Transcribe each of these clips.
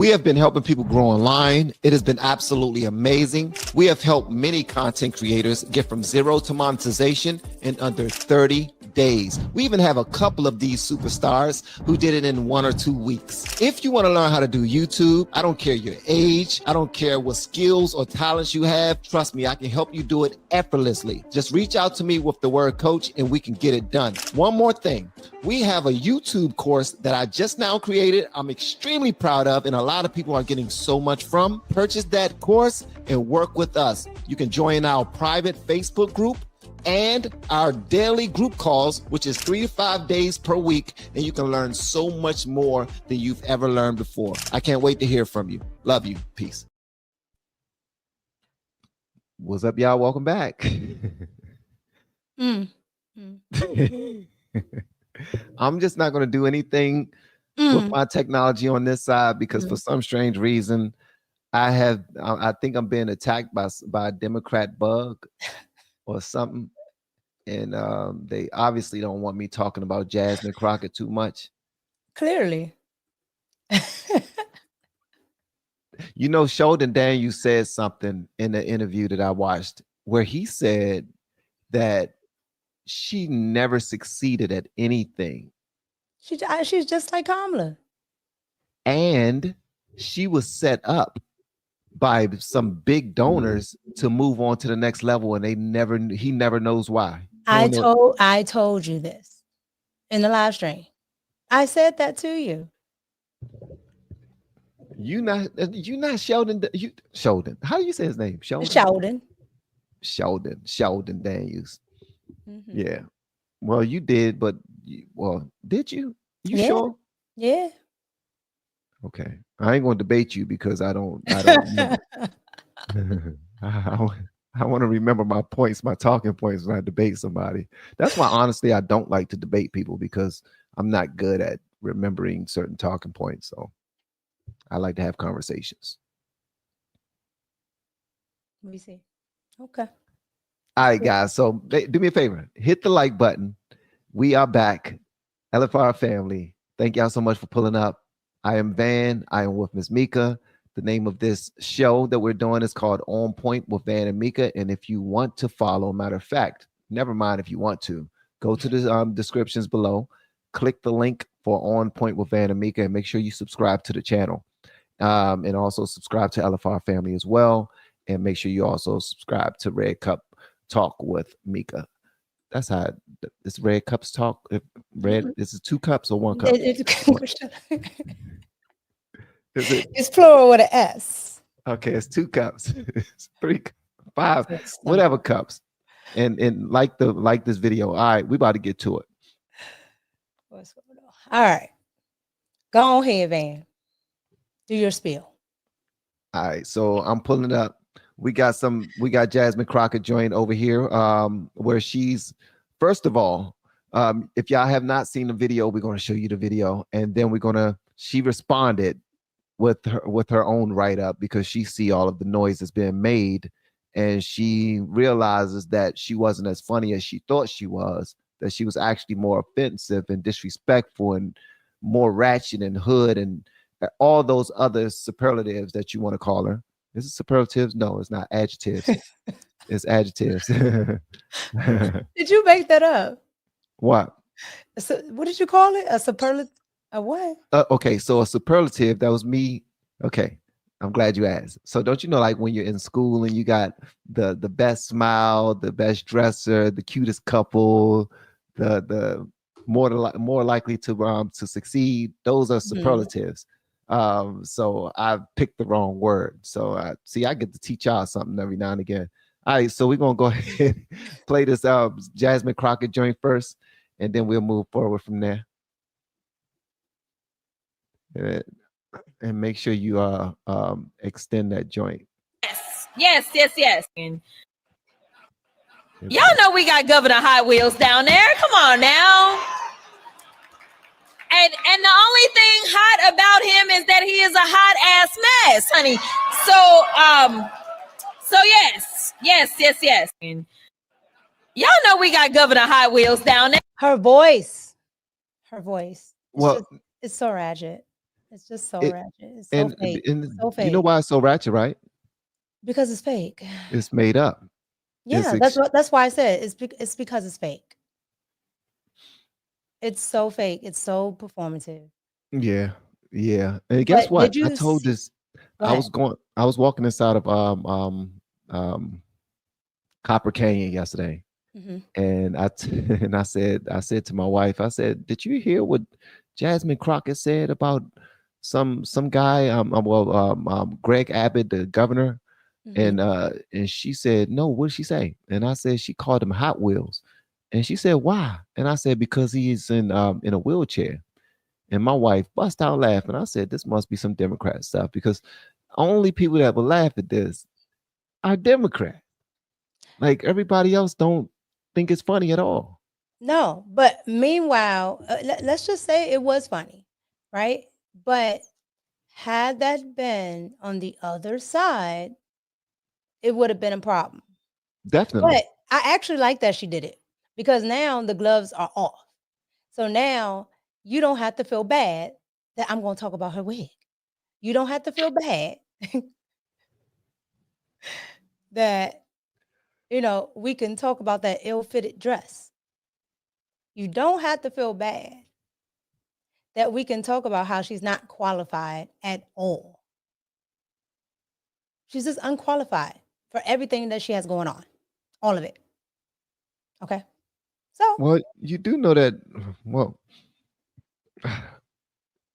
We have been helping people grow online. It has been absolutely amazing. We have helped many content creators get from zero to monetization in under 30 days. We even have a couple of these superstars who did it in 1 or 2 weeks. If you want to learn how to do YouTube, I don't care your age, I don't care what skills or talents you have. Trust me, I can help you do it effortlessly. Just reach out to me with the word coach and we can get it done. One more thing. We have a YouTube course that I just now created. I'm extremely proud of, and a lot of people are getting so much from. Purchase that course and work with us. You can join our private Facebook group and our daily group calls, which is 3 to 5 days per week, and you can learn so much more than you've ever learned before. I can't wait to hear from you. Love you. Peace. What's up, y'all? Welcome back. I'm just not going to do anything with my technology on this side because for some strange reason, I think I'm being attacked by a Democrat bug or something. And they obviously don't want me talking about Jasmine Crockett too much. Clearly. You know, Sheldon Daniels said something in the interview that I watched where he said that she never succeeded at anything. She's just like Kamala. And she was set up by some big donors to move on to the next level, and he never knows why. I told you this in the live stream. I said that to you. You not Sheldon. Sheldon. How do you say his name? Sheldon Daniels. Yeah. Well, you did, but did you? You sure? Yeah. Okay. I ain't gonna debate you because I don't remember. I want to remember my points, my talking points when I debate somebody. That's why, honestly, I don't like to debate people because I'm not good at remembering certain talking points. So I like to have conversations. Let me see. Okay. All right, guys. So do me a favor. Hit the like button. We are back. LFR family. Thank y'all so much for pulling up. I am Van. I am with Miss Mika. The name of this show that we're doing is called On Point with Van and Mika. And if you want to follow, matter of fact, never mind if you want to, go to the descriptions below, click the link for On Point with Van and Mika, and make sure you subscribe to the channel. And also subscribe to LFR family as well. And make sure you also subscribe to Red Cup Talk with Mika. That's how this Red Cups Talk. This is 2 cups or 1 cup? It's plural with an S. Okay, it's 2 cups. It's 3, 5, whatever cups. And like this video. All right, we about to get to it. What's going on? All right. Go on ahead, Van. Do your spiel. All right, so I'm pulling up. We got Jasmine Crockett joined over here, where she's, first of all, if y'all have not seen the video, we're going to show you the video, and then she responded with her own write-up because she see all of the noise that's being made, and she realizes that she wasn't as funny as she thought she was, that she was actually more offensive and disrespectful and more ratchet and hood and all those other superlatives that you want to call her. Is it superlatives? No, it's not adjectives. It's adjectives. Did you make that up? What? So, what did you call it? A superlative? A what? Okay, so a superlative, that was me. Okay, I'm glad you asked. So don't you know, like when you're in school and you got the best smile, the best dresser, the cutest couple, the more likely to succeed, those are superlatives. So I picked the wrong word. So I get to teach y'all something every now and again. All right, so we're gonna go ahead and play this Jasmine Crockett joint first, and then we'll move forward from there. And make sure you extend that joint. Yes. Y'all know we got Governor Hot Wheels down there. Come on now. And the only thing hot about him is that he is a hot ass mess, honey. So yes. And y'all know we got Governor Hot Wheels down there. Her voice. Well, it's so ratchet. It's just so It ratchet. It's so and fake. So you know fake. why it's so ratchet, right? Because it's fake. It's made up. It's Yeah, that's why I said it's because it's fake. It's so fake. It's so performative. yeah, yeah. And guess But what? did I you told see this. go ahead. I was walking inside of um Copper Canyon yesterday, Mhm. and and I said to my wife, I said, "Did you hear what Jasmine Crockett said about some guy? Greg Abbott, the governor." Mhm. And she said, "No, what did she say?" And I said, "She called him Hot Wheels." And she said, "Why?" And I said, "Because he's in a wheelchair." And my wife bust out laughing. I said, "This must be some Democrat stuff because only people that will laugh at this are Democrats. Like everybody else don't think it's funny at all." No, but meanwhile, let's just say it was funny, right? But had that been on the other side, it would have been a problem. Definitely. But I actually like that she did it because now the gloves are off. So now you don't have to feel bad that I'm going to talk about her wig. You don't have to feel bad that, we can talk about that ill-fitted dress. You don't have to feel bad that we can talk about how she's not qualified at all. She's just unqualified for everything that she has going on. All of it. Okay? So, Well, you do know that. Well,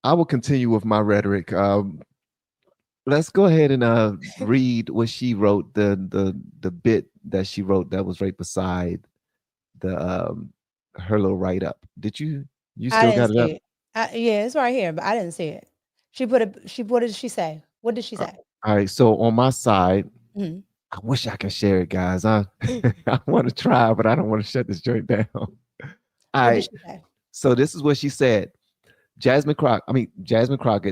I will continue with my rhetoric. Let's go ahead and read what she wrote. The bit that she wrote that was right beside the her little write up. Did you I still didn't got it see up? it. Yeah, it's right here, but I didn't see it. What did she say? What did she Uh, say? All right. So on my side, Mhm. I wish I could share it, guys. I I want to try, but I don't want to shut this joint down. All What did right. she say? So this is what she said. Jasmine Crockett,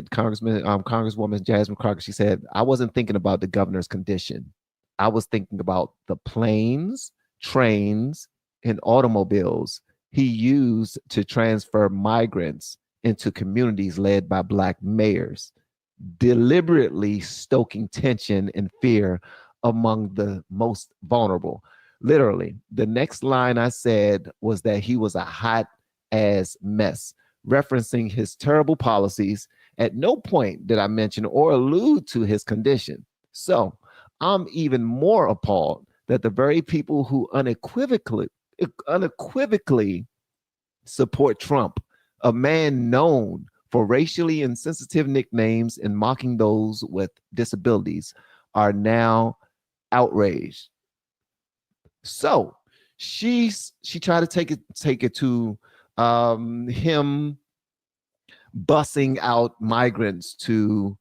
Congresswoman Jasmine Crockett, she said, "I wasn't thinking about the governor's condition. I was thinking about the planes, trains, and automobiles he used to transfer migrants into communities led by Black mayors, deliberately stoking tension and fear among the most vulnerable." Literally, the next line I said was that he was a hot ass mess, referencing his terrible policies. At no point did I mention or allude to his condition. So I'm even more appalled that the very people who unequivocally support Trump, a man known for racially insensitive nicknames and mocking those with disabilities, are now outraged. So she tried to take it to him bussing out migrants to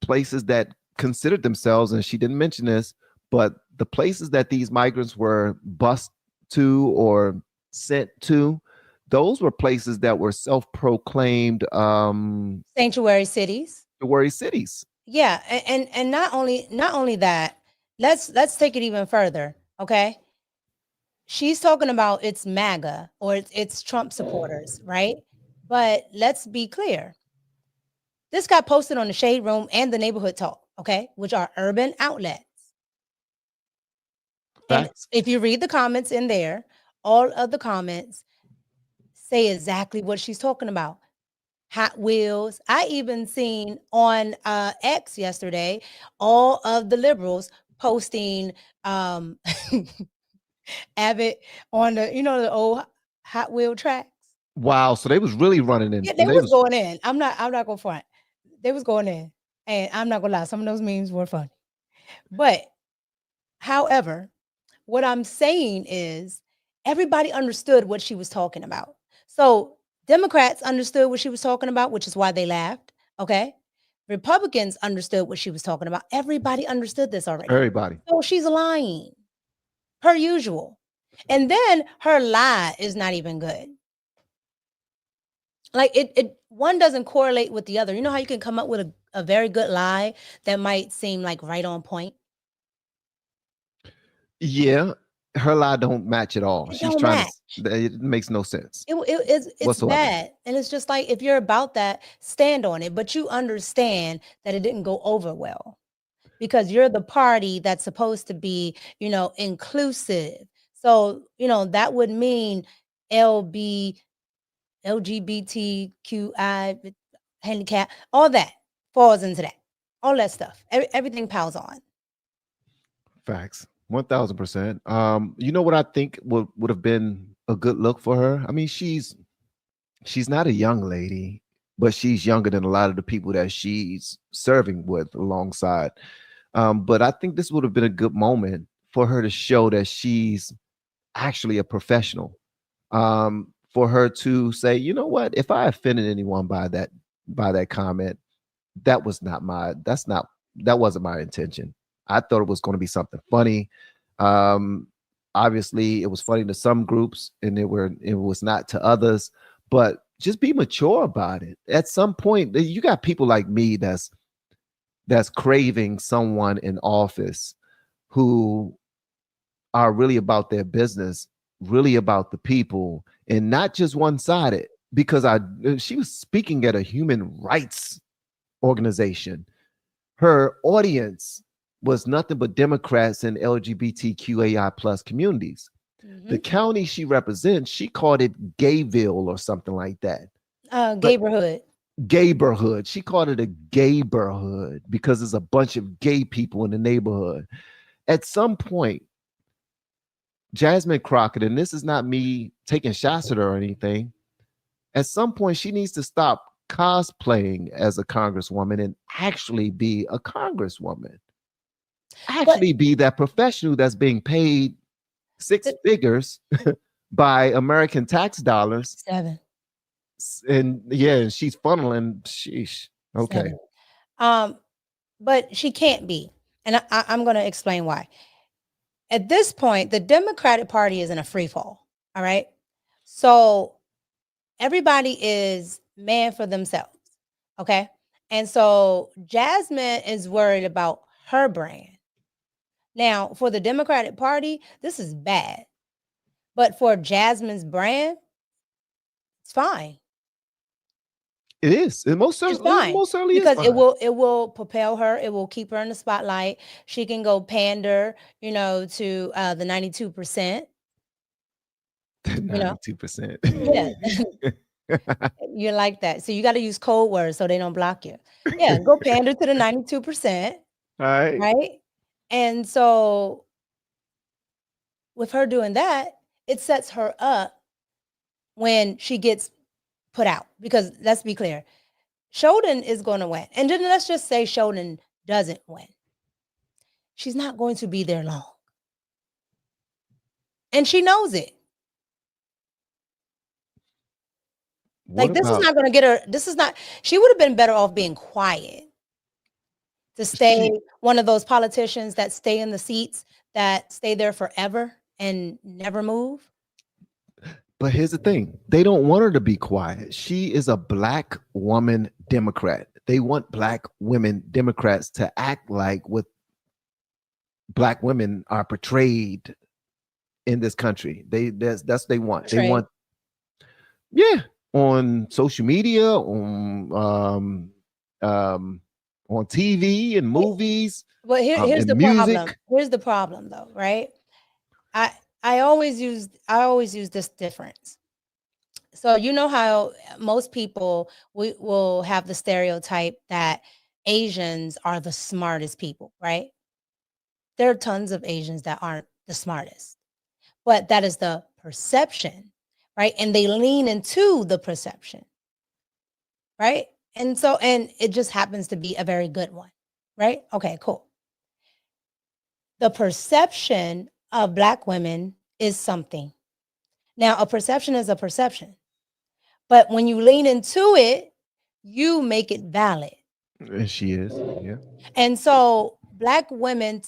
places that considered themselves, and she didn't mention this, but the places that these migrants were bused to or sent to, those were places that were self-proclaimed Sanctuary cities. sanctuary cities. Yeah, and not only that, let's take it even further, okay? She's talking about it's MAGA or it's Trump supporters, right? But let's be clear. This got posted on the Shade Room and the Neighborhood Talk, okay, which are urban outlets. And Facts. if you read the comments in there, all of the comments say exactly what she's talking about. Hot Wheels. I even seen on X yesterday all of the liberals posting Abbott on the old Hot Wheel tracks. Wow. So they was really running in. Yeah, they They was was going in. I'm not gonna front. They was going in. And I'm not gonna lie, some of those memes were funny. But however, what I'm saying is everybody understood what she was talking about. So Democrats understood what she was talking about, which is why they laughed. Okay. Republicans understood what she was talking about. Everybody understood this already. everybody. So she's lying, per usual. And then her lie is not even good. Like it one doesn't correlate with the other. You know how you can come up with a very good lie that might seem like right on point? Yeah. her lie don't match at all. It She's don't trying match. to. It makes no sense It's whatsoever. bad. And it's just like, if you're about that, stand on it. But you understand that it didn't go over well, because you're the party that's supposed to be, inclusive. So, that would mean LB, LGBTQI, handicap, all that falls into that. All that stuff. Everything piles on. Facts. 1000%. You know what I think would have been a good look for her? I mean, she's not a young lady, but she's younger than a lot of the people that she's serving with alongside. But I think this would have been a good moment for her to show that she's actually a professional. For her to say, you know what, if I offended anyone by that comment, that wasn't my intention. I thought it was going to be something funny. Um, Obviously, it was funny to some groups, and it was not to others. But just be mature about it. At some point, you got people like me that's craving someone in office who are really about their business, really about the people, and not just one-sided. Because she was speaking at a human rights organization. Her audience was nothing but Democrats and LGBTQAI plus communities. The county she represents, she called it Gayville or something like that. Gayborhood. Gayborhood. She called it a gayborhood because there's a bunch of gay people in the neighborhood. At some point, Jasmine Crockett, and this is not me taking shots at her or anything, at some point she needs to stop cosplaying as a congresswoman and actually be a congresswoman. Actually be that professional that's being paid six figures by American tax dollars. 7. And yeah, she's funneling. Sheesh. Okay. 7. But she can't be. And I'm going to explain why. At this point, the Democratic Party is in a free fall. All right. So everybody is man for themselves. Okay. And so Jasmine is worried about her brand. Now, for the Democratic Party, this is bad. But for Jasmine's brand, it's fine. It is. It most It's certainly, fine, most certainly because is fine. it will propel her. It will keep her in the spotlight. She can go pander, to the 92%. 92%. Yeah. You like that. So you got to use code words so they don't block you. Yeah, go pander to the 92%. All right. Right? And so with her doing that, it sets her up when she gets put out. Because let's be clear, Sheldon is going to win. And then let's just say Sheldon doesn't win. She's not going to be there long. And she knows it. This is not going to get her. She would have been better off being quiet, to stay one of those politicians that stay in the seats, that stay there forever and never move. But here's the thing. They don't want her to be quiet. She is a Black woman Democrat. They want Black women Democrats to act like what Black women are portrayed in this country. That's what they want. They want, on social media, on TV and movies. Well, here's the music. problem. Here's the problem, though, right? I always use this difference. So you know how most people will have the stereotype that Asians are the smartest people, right? There are tons of Asians that aren't the smartest, but that is the perception, right? And they lean into the perception, right? And it just happens to be a very good one, right? Okay, cool. The perception of Black women is something. Now, a perception is a perception, but when you lean into it, you make it valid. And she is, yeah. And so Black women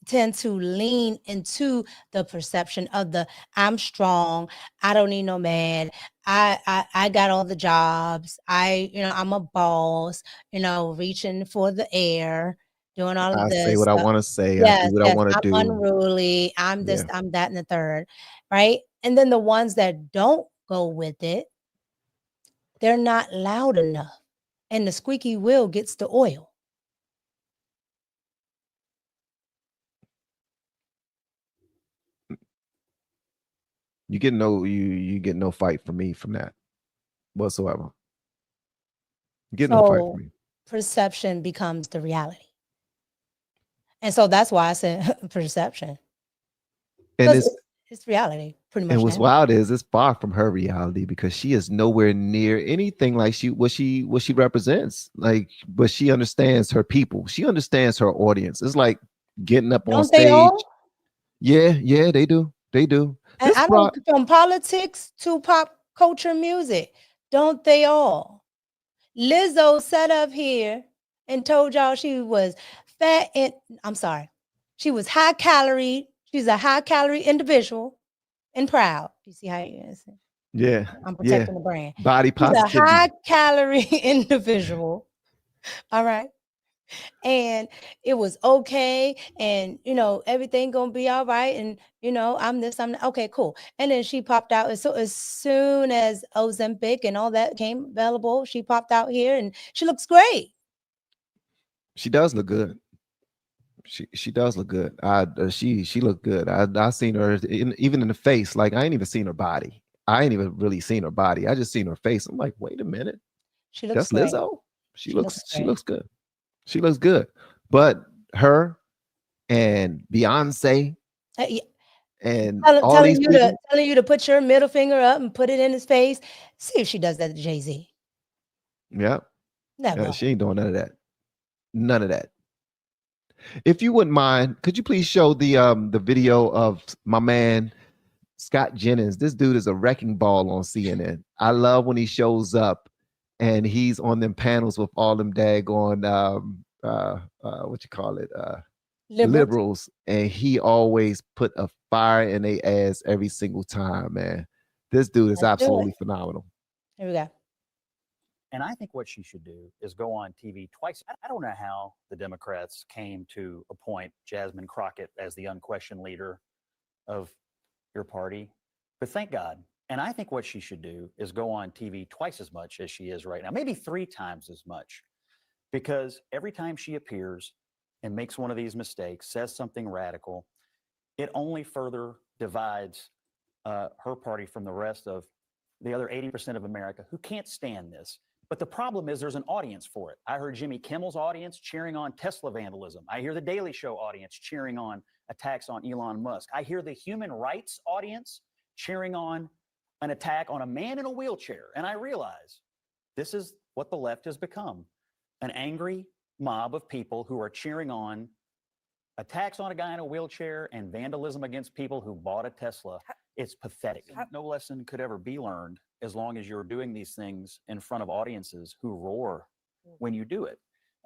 tend to lean into the perception of I'm strong, I don't need no man, I got all the jobs, I'm a boss, reaching for the air, doing all I of say this. what I want to say. I do Yes, what I yes, want to I'm do. unruly. I'm this, Yeah. I'm that, and the third, right? And then the ones that don't go with it, they're not loud enough, and the squeaky wheel gets the oil. You get no fight from me from that whatsoever. You get no fight from So me. perception becomes the reality. And so that's why I said perception. And Because it's reality pretty and much what's now. wild is it's far from her reality because she is nowhere near anything like what she represents. Like, but she understands her people. She understands her audience. It's like getting up on Don't they stage. all? Yeah, they do. They do. And This I brought don't, from politics to pop culture music, don't they all? Lizzo sat up here and told y'all she was fat and I'm sorry, she was high calorie. She's a high calorie individual and proud. You see how you is? yeah, I'm yeah. protecting the brand. Body She's a positivity. high calorie individual. All right. And it was okay. And everything gonna be all right. And I'm this, I'm that. Okay, cool. And then she popped out. And so as soon as Ozempic and all that came available, she popped out here and she looks great. She does look good. She does look good. She looked good. I seen her even in the face. Like I ain't even seen her body. I ain't even really seen her body. I just seen her face. I'm like, wait a minute, She looks that's great. Lizzo. She looks She great. looks good. She looks good. But her and Beyonce Yeah. and all these people, Telling you to put your middle finger up and put it in his face. See if she does that to Jay-Z. yeah, Never. she ain't doing none of that. None of that. If you wouldn't mind, could you please show the video of my man Scott Jennings? This dude is a wrecking ball on CNN. I love when he shows up and he's on them panels with all them daggone what you call it liberals, and he always put a fire in their ass every single time. Man, this dude is Let's do absolutely it. phenomenal. Here we go. And I think what she should do is go on TV twice. I don't know how the Democrats came to appoint Jasmine Crockett as the unquestioned leader of your party, but thank God. And I think what she should do is go on TV twice as much as she is right now, maybe 3 times as much, because every time she appears and makes one of these mistakes, says something radical, it only further divides her party from the rest of the other 80% of America who can't stand this. But the problem is there's an audience for it. I heard Jimmy Kimmel's audience cheering on Tesla vandalism. I hear the Daily Show audience cheering on attacks on Elon Musk. I hear the human rights audience cheering on an attack on a man in a wheelchair. And I realize this is what the left has become, an angry mob of people who are cheering on attacks on a guy in a wheelchair and vandalism against people who bought a Tesla. It's pathetic. No lesson could ever be learned as long as you're doing these things in front of audiences who roar when you do it.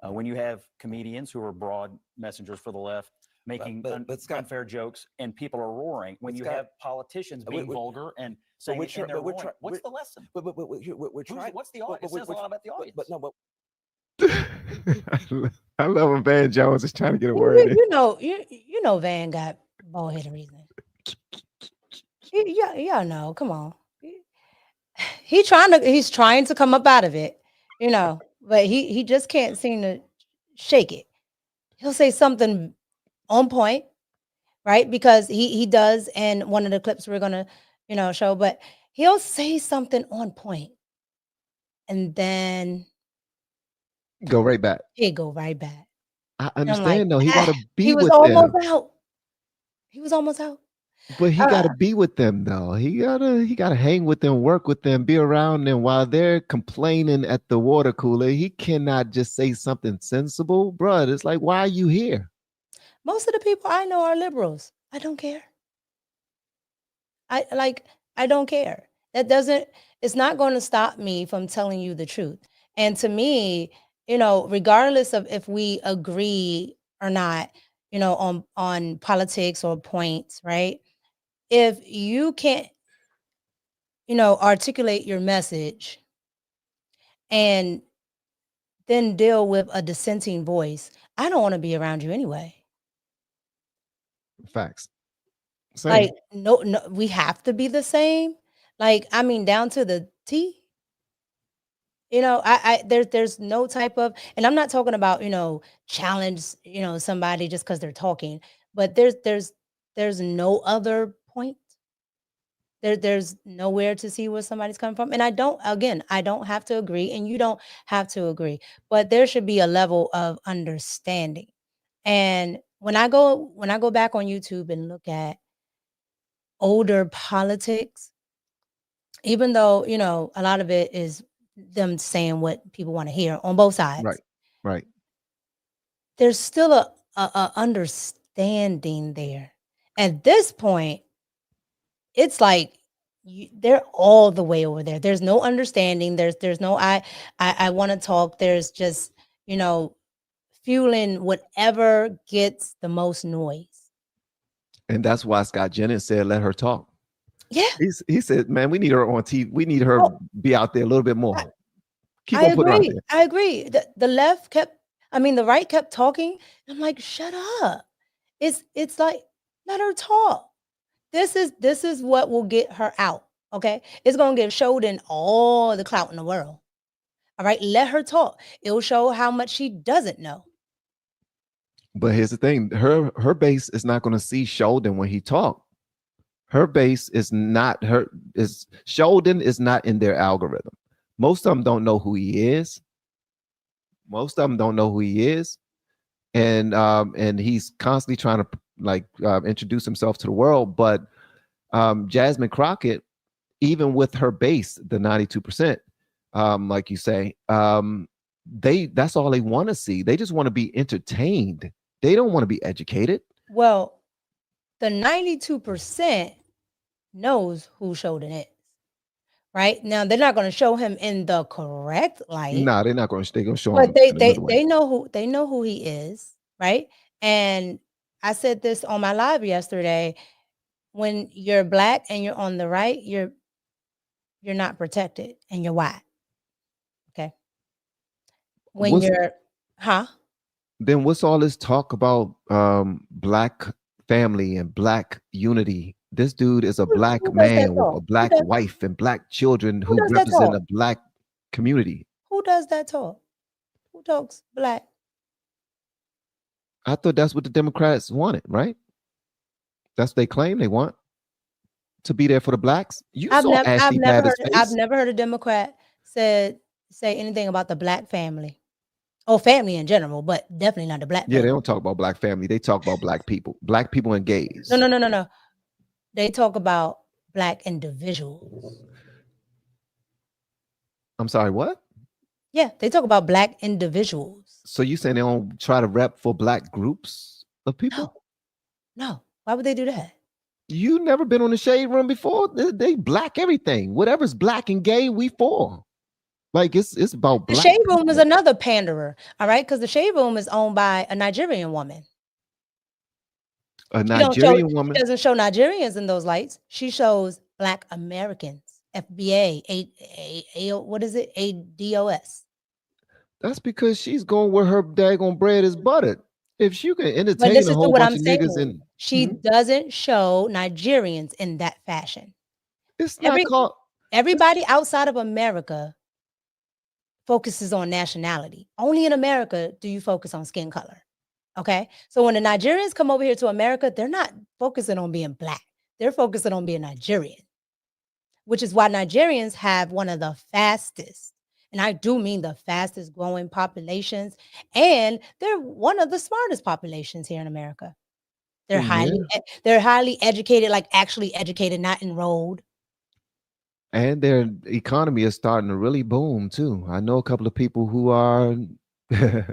When you have comedians who are broad messengers for the left making unfair jokes and people are roaring. When you have politicians being vulgar and saying what's the lesson? What's the audience? It says a lot about the audience. I love when Van Jones is trying to get a word in. You know Van got bald headed reason. Y'all know. Come on. He's trying to come up out of it, but he just can't seem to shake it. He'll say something on point, right? Because he does in one of the clips we're gonna, show, but he'll say something on point, and then Go right back. he'll go right back. I And I'm understand though. like, He got to be he was with almost them. out. He was almost out. But he got to be with them though. He gotta hang with them, work with them, be around them while they're complaining at the water cooler. He cannot just say something sensible, bruh. It's like, why are you here? Most of the people I know are liberals. I don't care. I don't care. It's not going to stop me from telling you the truth. And to me, regardless of if we agree or not, on politics or points, right? If you can't, articulate your message and then deal with a dissenting voice, I don't want to be around you anyway. Facts. Same. Like, no, we have to be the same. Like, I mean, down to the T. You know, there's no type of, and I'm not talking about, challenge, somebody just because they're talking, but there's no other point. There's nowhere to see where somebody's coming from. And I don't have to agree, and you don't have to agree, but there should be a level of understanding. And when I go back on YouTube and look at older politics, even though, a lot of it is them saying what people want to hear on both sides, Right. there's still a understanding there. At this point, it's like they're all the way over there. There's no understanding. There's no I want to talk. There's just, fueling whatever gets the most noise. And that's why Scott Jennings said, let her talk. Yeah. He said, man, we need her on TV. We need her be out there a little bit more. Keep I on putting her out agree. there. I agree. The right kept talking. I'm like, shut up. It's like, let her talk. This is what will get her out. Okay. It's gonna give Sheldon all the clout in the world. All right. Let her talk. It'll show how much she doesn't know. But here's the thing: her base is not going to see Sheldon when he talk. Her base is not Sheldon is not in their algorithm. Most of them don't know who he is. And he's constantly trying to introduce himself to the world. But Jasmine Crockett, even with her base, the 92%, like you say, that's all they want to see. They just want to be entertained. They don't want to be educated. Well, the 92% knows who Sheldon is. Right? Now, they're not going to show him in the correct light. No, they're not going to. They're going to show but him. They know who he is, right? And I said this on my live yesterday. When you're Black and you're on the right, you're not protected, and you're white. Okay. When then what's all this talk about Black family and Black unity? This dude is a Black man with a Black wife and Black children who represent a Black community. Who does that talk? Who talks Black? I thought that's what the Democrats wanted, right? That's what they claim they want, to be there for the Blacks. I've never heard a Democrat say anything about the Black family. Or family in general, but definitely not the Black family. Yeah, they don't talk about Black family. They talk about Black people and gays. No. They talk about Black individuals. I'm sorry, what? Yeah, they talk about Black individuals. So you saying they don't try to rep for Black groups of people? No. Why would they do that? You never been on the Shade Room before? They Black everything. Whatever's Black and gay, we for. Like it's about Black. The Shade Room is another panderer, all right? Because the Shade Room is owned by a Nigerian woman. A Nigerian woman? She doesn't show Nigerians in those lights. She shows Black Americans. FBA, what is it? ADOS. That's because she's going where her daggone bread is buttered. If she can entertain a whole bunch of niggas, she doesn't show Nigerians in that fashion. It's not called. Everybody outside of America focuses on nationality. Only in America do you focus on skin color. Okay. So when the Nigerians come over here to America, they're not focusing on being Black. They're focusing on being Nigerian, which is why Nigerians have one of the fastest, and I do mean the fastest growing populations. And they're one of the smartest populations here in America. They're highly educated, like actually educated, not enrolled. And their economy is starting to really boom too. I know a couple of people who are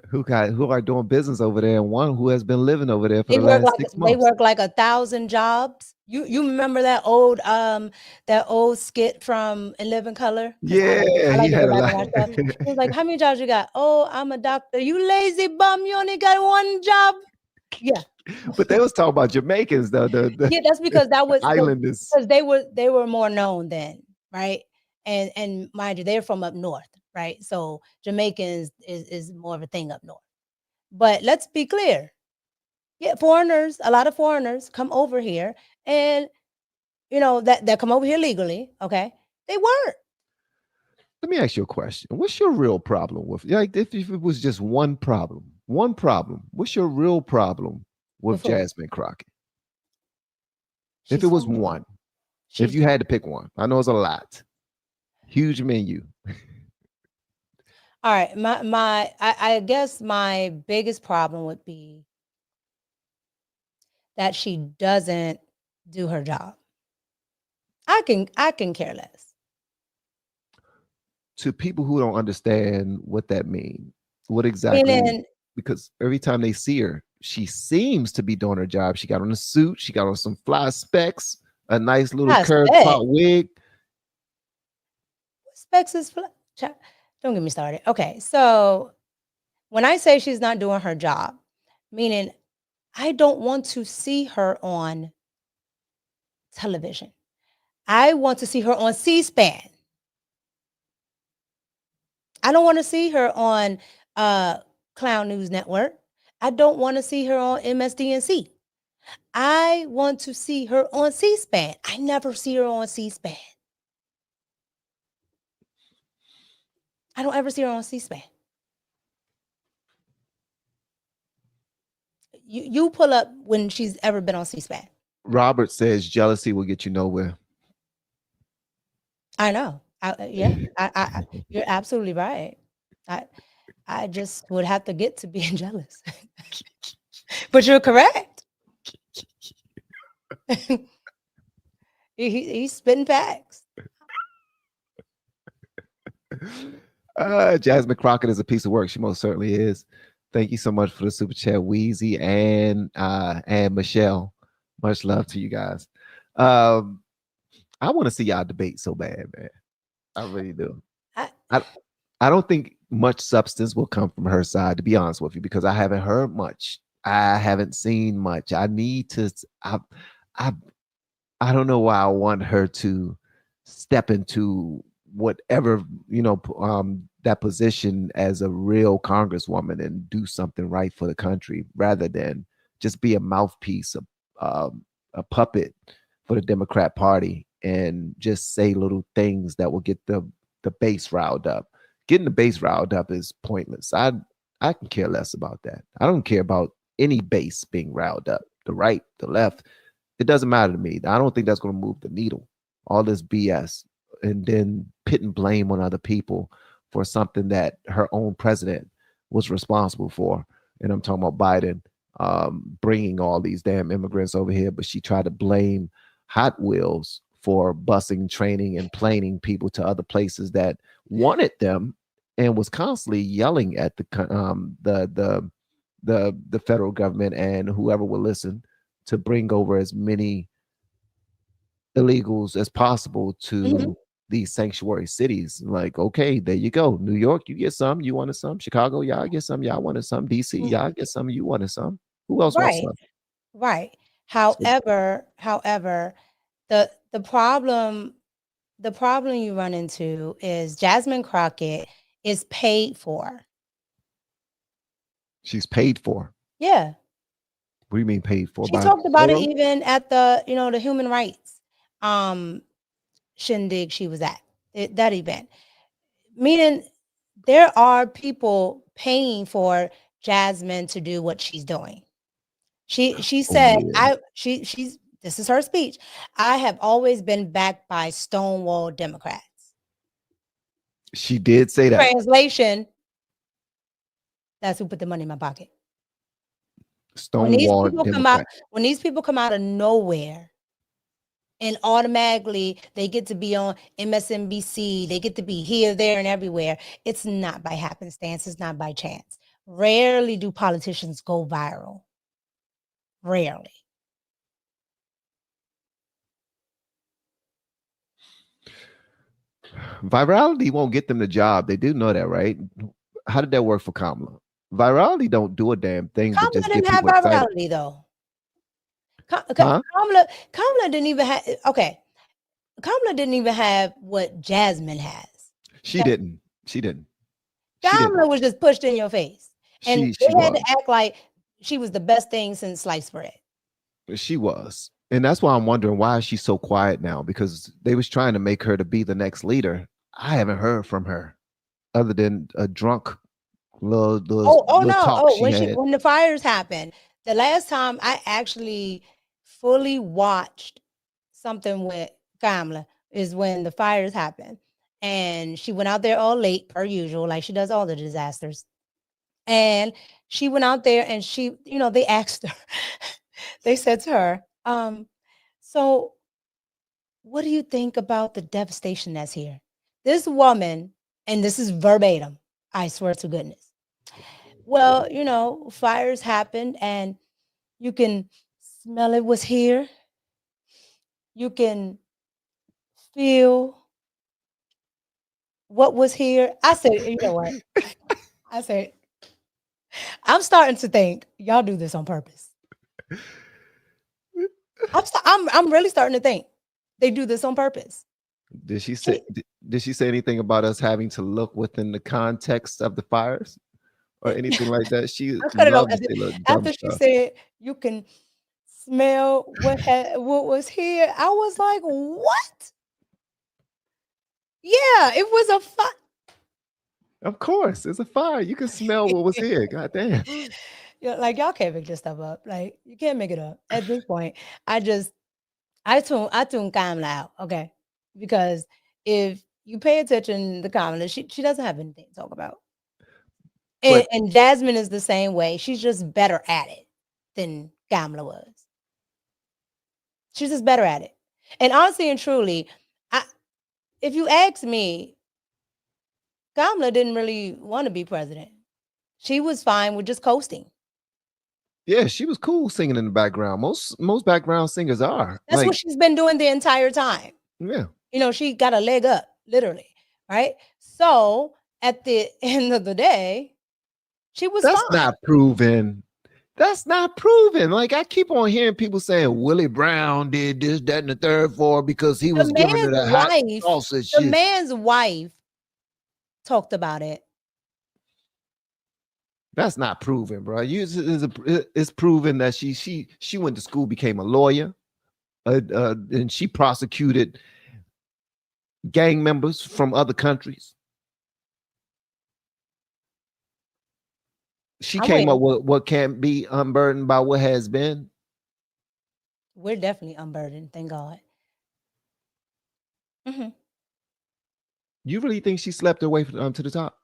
who are doing business over there, and one who has been living over there for the last 6 months. They work like 1,000 jobs. You remember that old skit from In Living Color? Yeah, he was like, "How many jobs you got?" "Oh, I'm a doctor." "You lazy bum! You only got one job." Yeah. But they was talking about Jamaicans though. Yeah, that's because that was islanders. Because they were more known then. Right. And mind you, they're from up north, right? So Jamaicans is more of a thing up north. But let's be clear. Yeah, foreigners, a lot of foreigners come over here and that come over here legally, okay? They weren't. Let me ask you a question. What's your real problem with, like, if it was just one problem, what's your real problem with Before. Jasmine Crockett? If She's it was funny. one, if She's you had to pick one, I know it's a lot, huge menu. all right. I guess my biggest problem would be that she doesn't do her job. I can care less. To people who don't understand what that means, what exactly? Meaning, Because every time they see her, she seems to be doing her job. She got on a suit, she got on some fly specs, a nice little I curved spec. top wig. Specs is don't get me started. Okay, so when I say she's not doing her job, meaning I don't want to see her on television. I want to see her on C-SPAN. I don't want to see her on Clown News Network. I don't want to see her on MSDNC. I want to see her on C-SPAN. I never see her on C-SPAN. I don't ever see her on C-SPAN. You pull up when she's ever been on C-SPAN. Robert says jealousy will get you nowhere. I know. You're absolutely right. I just would have to get to being jealous. But you're correct. He's spitting facts. Jasmine Crockett is a piece of work. She most certainly is. Thank you so much for the super chat, Wheezy and Michelle. Much love to you guys. I want to see y'all debate so bad, man. I really do. I don't think much substance will come from her side, to be honest with you, because I haven't heard much. I haven't seen much. I need to. I don't know why I want her to step into whatever, that position as a real congresswoman and do something right for the country rather than just be a mouthpiece, a puppet for the Democrat Party and just say little things that will get the base riled up. Getting the base riled up is pointless. I can care less about that. I don't care about any base being riled up. The right, the left, it doesn't matter to me. I don't think that's going to move the needle. All this BS and then pitting blame on other people for something that her own president was responsible for. And I'm talking about Biden bringing all these damn immigrants over here, but she tried to blame Hot Wheels for busing, training, and planing people to other places that wanted them, and was constantly yelling at the federal government and whoever will listen to bring over as many illegals as possible to these sanctuary cities. Like, okay, there you go. New York, you get some, you wanted some. Chicago, y'all get some, y'all wanted some. DC, y'all get some, you wanted some. Who else wants some? Right. However, the problem you run into is Jasmine Crockett is paid for. She's paid for. Yeah. What do you mean paid for? She talked about it even at the the human rights shindig she was at, that event. Meaning there are people paying for Jasmine to do what she's doing. She said, she's this is her speech. I have always been backed by Stonewall Democrats. She did say that. Translation, that's who put the money in my pocket. Stonewall when these people come out of nowhere and automatically they get to be on MSNBC, they get to be here, there, and everywhere. It's not by happenstance. It's not by chance. Rarely do politicians go viral. Rarely. Virality won't get them the job. They do know that, right? How did that work for Kamala? Virality don't do a damn thing. Kamala but just didn't have virality though. Kamala didn't even have. Kamala didn't even have what Jasmine has. She didn't. She didn't. Kamala was just pushed in your face. And She they had was. to act like she was the best thing since sliced bread. She was. And that's why I'm wondering why is she so quiet now? Because they was trying to make her to be the next leader. I haven't heard from her other than a drunk little No. talk Oh, she had. when the fires happened, the last time I actually fully watched something with Kamala is when the fires happened. And she went out there all late, per usual, like she does all the disasters. And she went out there and she, they asked her, they said to her, so what do you think about the devastation that's here? This woman, and this is verbatim, I swear to goodness. Well, fires happened and you can smell it was here. You can feel what was here. I said, you know what? I said, I'm starting to think y'all do this on purpose. I'm really starting to think they do this on purpose. Did she say anything about us having to look within the context of the fires or anything like that? She I cut it off loved to say little dumb after she stuff. said you can smell what was here. I was like, what? Yeah, it was a fire. Of course, it's a fire. You can smell what was here. God damn. Yeah, like y'all can't make this stuff up. Like you can't make it up. At this point, I tune Kamala out, okay? Because if you pay attention to Kamala, she doesn't have anything to talk about. And Jasmine is the same way. She's just better at it than Kamala was. She's just better at it. And honestly and truly, if you ask me, Kamala didn't really want to be president. She was fine with just coasting. Yeah, she was cool singing in the background. Most background singers are. That's what she's been doing the entire time. Yeah. She got a leg up, literally, right? So at the end of the day, she was That's fine. not proven. That's not proven. Like I keep on hearing people saying Willie Brown did this, that, and the third for because he was giving it a hot sausage. The man's wife talked about it. That's not proven, bro. It's proven that she went to school, became a lawyer, and she prosecuted gang members from other countries. She came up with what can't be unburdened by what has been. We're definitely unburdened, thank God. Mm-hmm. You really think she slept her way to the top?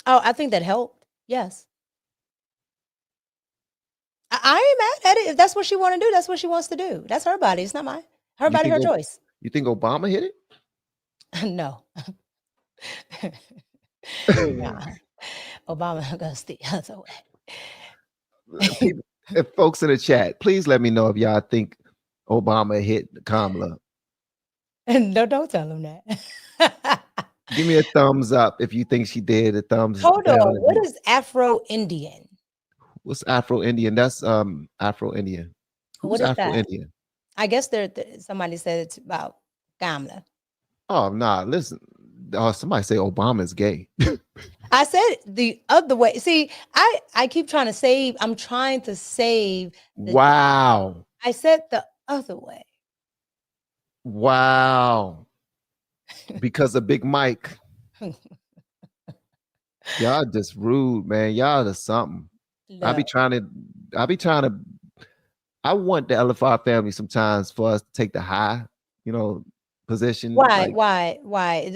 Oh, I think that helped. Yes. I ain't mad at it. If that's what she want to do, that's what she wants to do. That's her body. It's not mine. Her body, her choice. You think Obama hit it? No. Nah. Obama goes the other way. If folks in the chat, please let me know if y'all think Obama hit Kamala. And don't tell them that. Give me a thumbs up if you think she did. A thumbs down. Hold on. What is Afro-Indian? What's Afro-Indian? That's Afro-Indian. Who's Afro-Indian? I guess somebody said it's about Kamala. Oh, nah, listen. Somebody say Obama's gay. I said the other way. See, I keep trying to save. I'm trying to save. Wow. I said the other way. Wow. Because of Big Mike. Y'all just rude, man. Y'all are something. No. I want the LFR family sometimes for us to take the high, position. Why?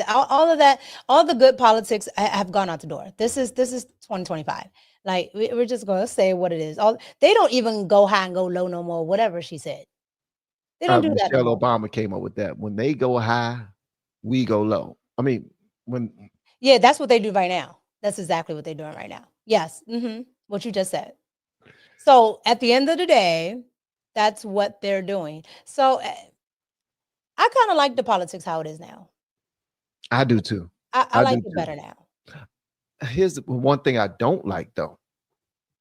All of that, all the good politics have gone out the door. This is 2025. Like we're just going to say what it is. They don't even go high and go low no more. Whatever she said, they don't do that. Michelle Obama came up with that. When they go high, we go low. I mean, yeah, that's what they do right now. That's exactly what they're doing right now. Yes, what you just said. So at the end of the day, that's what they're doing. So I kind of like the politics how it is now. I do too. I like it better now. Here's one thing I don't like, though.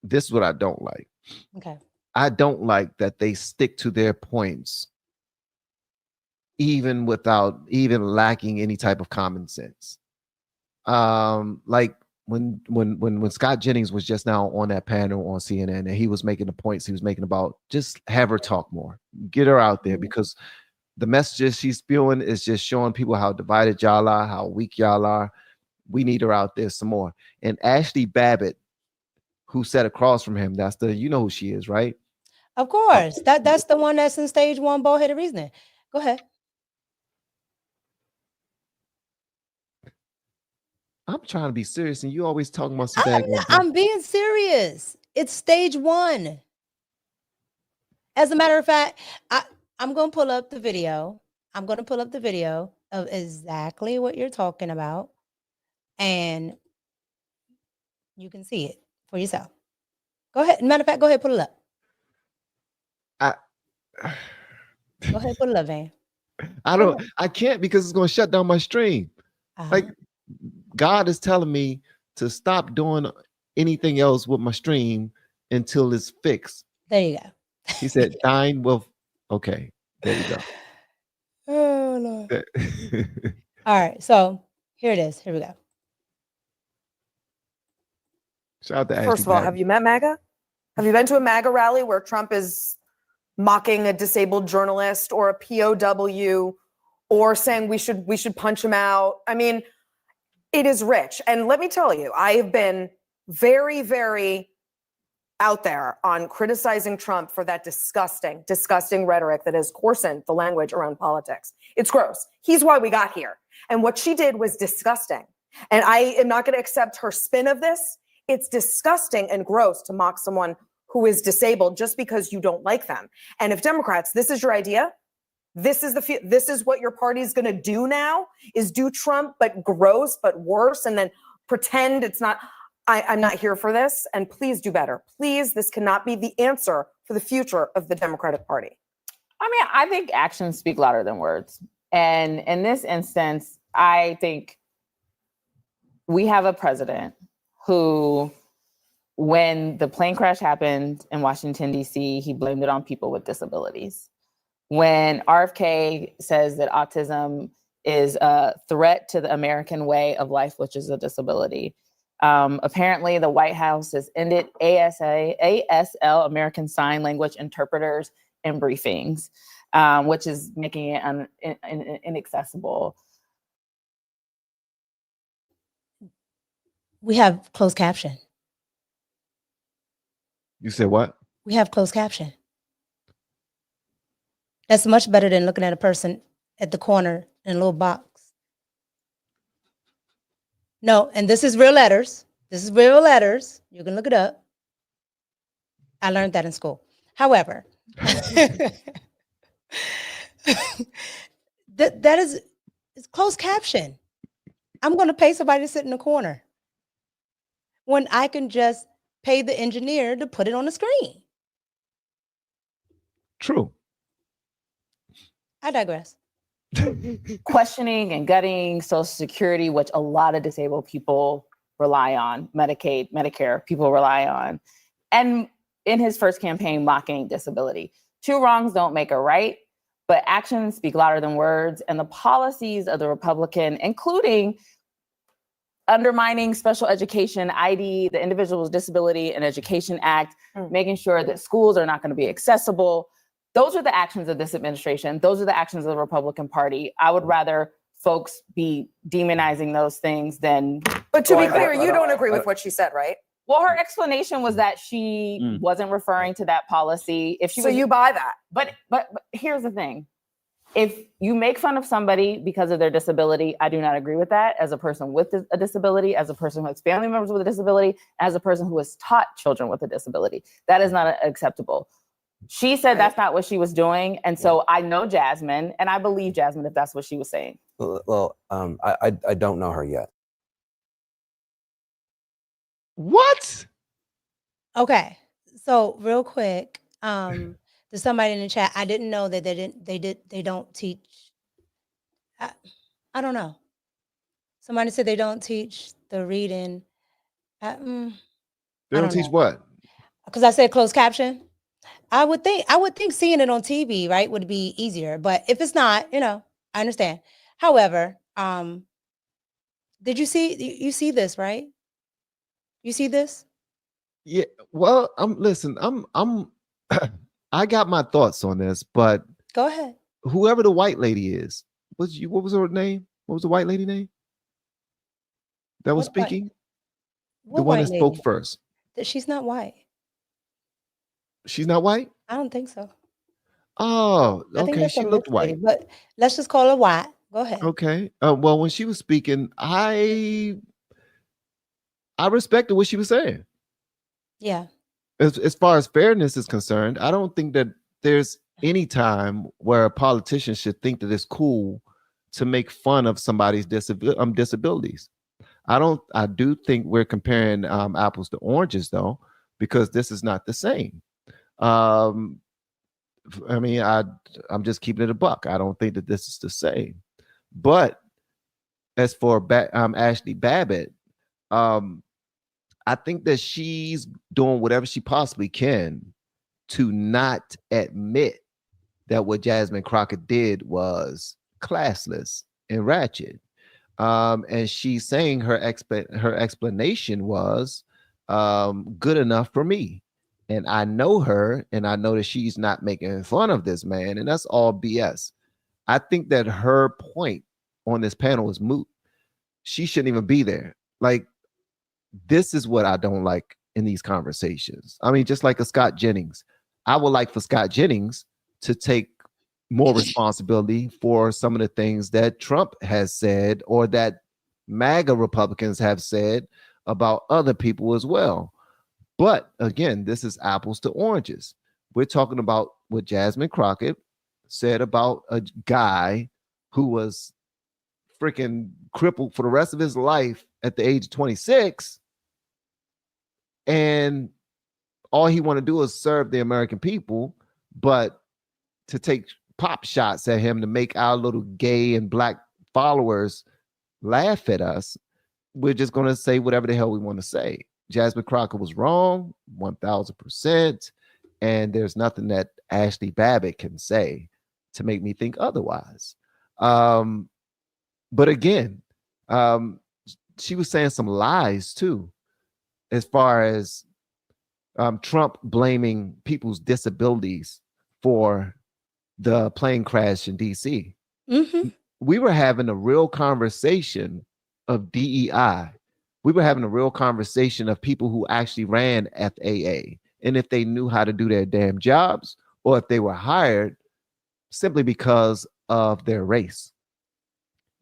This is what I don't like. Okay. I don't like that they stick to their points, even without lacking any type of common sense. Like when Scott Jennings was just now on that panel on CNN, and he was making the points he was making about just have her talk more, get her out there, because the messages she's spewing is just showing people how divided y'all are, how weak y'all are. We need her out there some more. And Ashley Babbitt, who sat across from him, that's the, you know who she is, right? Of course. That's the one that's in stage 1 bald-headed reasoning. Go ahead. I'm trying to be serious, and you always talking about some bad. I'm being serious. It's stage 1. As a matter of fact, I'm going to pull up the video. I'm going to pull up the video of exactly what you're talking about, and you can see it for yourself. Go ahead. Matter of fact, go ahead, pull it up. Go ahead, pull it up, Van. I can't, because it's going to shut down my stream. Like, God is telling me to stop doing anything else with my stream until it's fixed. There you go. He said, "Dine with." Okay, there you go. Oh Lord. All right, so here it is. Here we go. Shout out to Ashley First of all, Babbitt. have you met MAGA? Have you been to a MAGA rally where Trump is mocking a disabled journalist or a POW or saying we should punch him out? I mean, it is rich. And let me tell you, I have been very, very out there on criticizing Trump for that disgusting, disgusting rhetoric that has coarsened the language around politics. It's gross. He's why we got here. And what she did was disgusting. And I am not going to accept her spin of this. It's disgusting and gross to mock someone who is disabled just because you don't like them. And if Democrats, this is your idea, this is what your party is going to do now, is do Trump, but gross, but worse, and then pretend it's not. I'm not here for this, and please do better. Please, this cannot be the answer for the future of the Democratic Party. I mean, I think actions speak louder than words. And in this instance, I think we have a president who, when the plane crash happened in Washington, D.C., he blamed it on people with disabilities. When RFK says that autism is a threat to the American way of life, which is a disability, apparently the White House has ended ASL, American Sign Language interpreters, in briefings, which is making it inaccessible. We have closed caption. You said what? We have closed caption. That's much better than looking at a person at the corner in a little box. No, and this is real letters. This is real letters. You can look it up. I learned that in school. However, that is, it's closed caption. I'm going to pay somebody to sit in the corner when I can just pay the engineer to put it on the screen. True. I digress. Questioning and gutting Social Security, which a lot of disabled people rely on, Medicaid, Medicare, people rely on. And in his first campaign, mocking disability. Two wrongs don't make a right, but actions speak louder than words. And the policies of the Republican, including undermining special education, ID, the Individuals with Disability and Education Act, making sure that schools are not going to be accessible. Those are the actions of this administration. Those are the actions of the Republican Party. I would rather folks be demonizing those things than. But to be clear, you don't agree with what she said, right? Well, her explanation was that she wasn't referring to that policy. If she so you buy that. But here's the thing. If you make fun of somebody because of their disability, I do not agree with that. As a person with a disability, as a person who has family members with a disability, as a person who has taught children with a disability, that is not acceptable. She said that's not what she was doing. And so I know Jasmine, and I believe Jasmine if that's what she was saying. Well, I don't know her yet. What? Okay. So real quick, there's somebody in the chat. I didn't know that they don't teach. I don't know. Somebody said they don't teach the reading. They don't teach what? Because I said closed caption. I would think seeing it on TV, right, would be easier. But if it's not, I understand. However, Did you see? You see this, right? You see this? Yeah. Well, listen. I got my thoughts on this, but Go ahead. whoever the white lady is, what was her name? What was the white lady name that was What white? speaking? The What one white that spoke lady? first. She's not white. She's not white. I don't think so. Oh, I think okay. that's a She looked mixed lady, white. but let's just call her white. Go ahead. Okay. Well, when she was speaking, I respected what she was saying. Yeah. As far as fairness is concerned, I don't think that there's any time where a politician should think that it's cool to make fun of somebody's disabilities. I do think we're comparing apples to oranges though, because this is not the same. Um, I mean, I'm just keeping it a buck. I don't think that this is the same. But as for Ashley Babbitt, um, I think that she's doing whatever she possibly can to not admit that what Jasmine Crockett did was classless and ratchet. And she's saying her explanation was good enough for me. And I know her, and I know that she's not making fun of this man, and that's all BS. I think that her point on this panel is moot. She shouldn't even be there. Like, this is what I don't like in these conversations. I mean, just like a Scott Jennings, I would like for Scott Jennings to take more responsibility for some of the things that Trump has said or that MAGA Republicans have said about other people as well. But again, this is apples to oranges. We're talking about what Jasmine Crockett said about a guy who was freaking crippled for the rest of his life at the age of 26. And all he want to do is serve the American people, but to take pop shots at him to make our little gay and black followers laugh at us, we're just going to say whatever the hell we want to say. Jasmine Crockett was wrong, 1000%. And there's nothing that Ashley Babbitt can say to make me think otherwise. But again, she was saying some lies too, as far as Trump blaming people's disabilities for the plane crash in DC. Mm-hmm. We were having a real conversation of DEI. We were having a real conversation of people who actually ran FAA and if they knew how to do their damn jobs or if they were hired simply because of their race.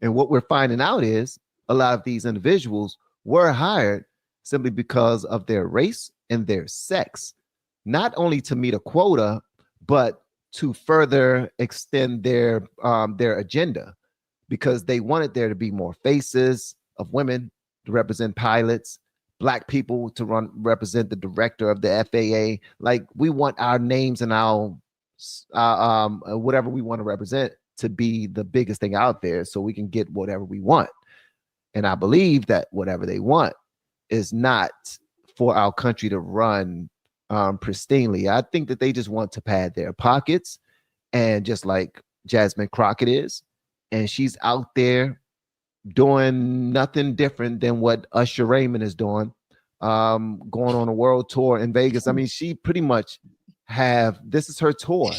And what we're finding out is a lot of these individuals were hired simply because of their race and their sex, not only to meet a quota, but to further extend their agenda, because they wanted there to be more faces of women to represent pilots, black people to represent the director of the FAA. Like, we want our names and our whatever we want to represent to be the biggest thing out there so we can get whatever we want. And I believe that whatever they want is not for our country to run pristinely. I think that they just want to pad their pockets, and just like Jasmine Crockett is, and she's out there doing nothing different than what Usher Raymond is doing, going on a world tour in Vegas. I mean, she pretty much this is her tour.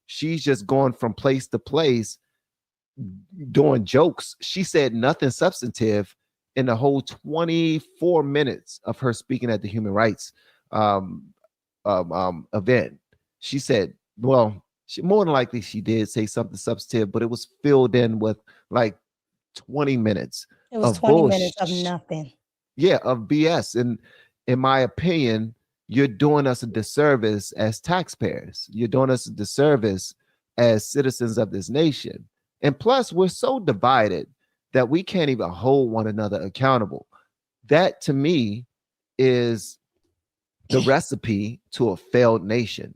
She's just going from place to place doing jokes. She said nothing substantive in the whole 24 minutes of her speaking at the human rights event. She said, well, more than likely she did say something substantive, but it was filled in with like 20 minutes. It was of 20 bullshit. minutes of nothing. Yeah, of BS. And in my opinion, you're doing us a disservice as taxpayers. You're doing us a disservice as citizens of this nation. And plus, we're so divided that we can't even hold one another accountable. That, to me, is the recipe to a failed nation.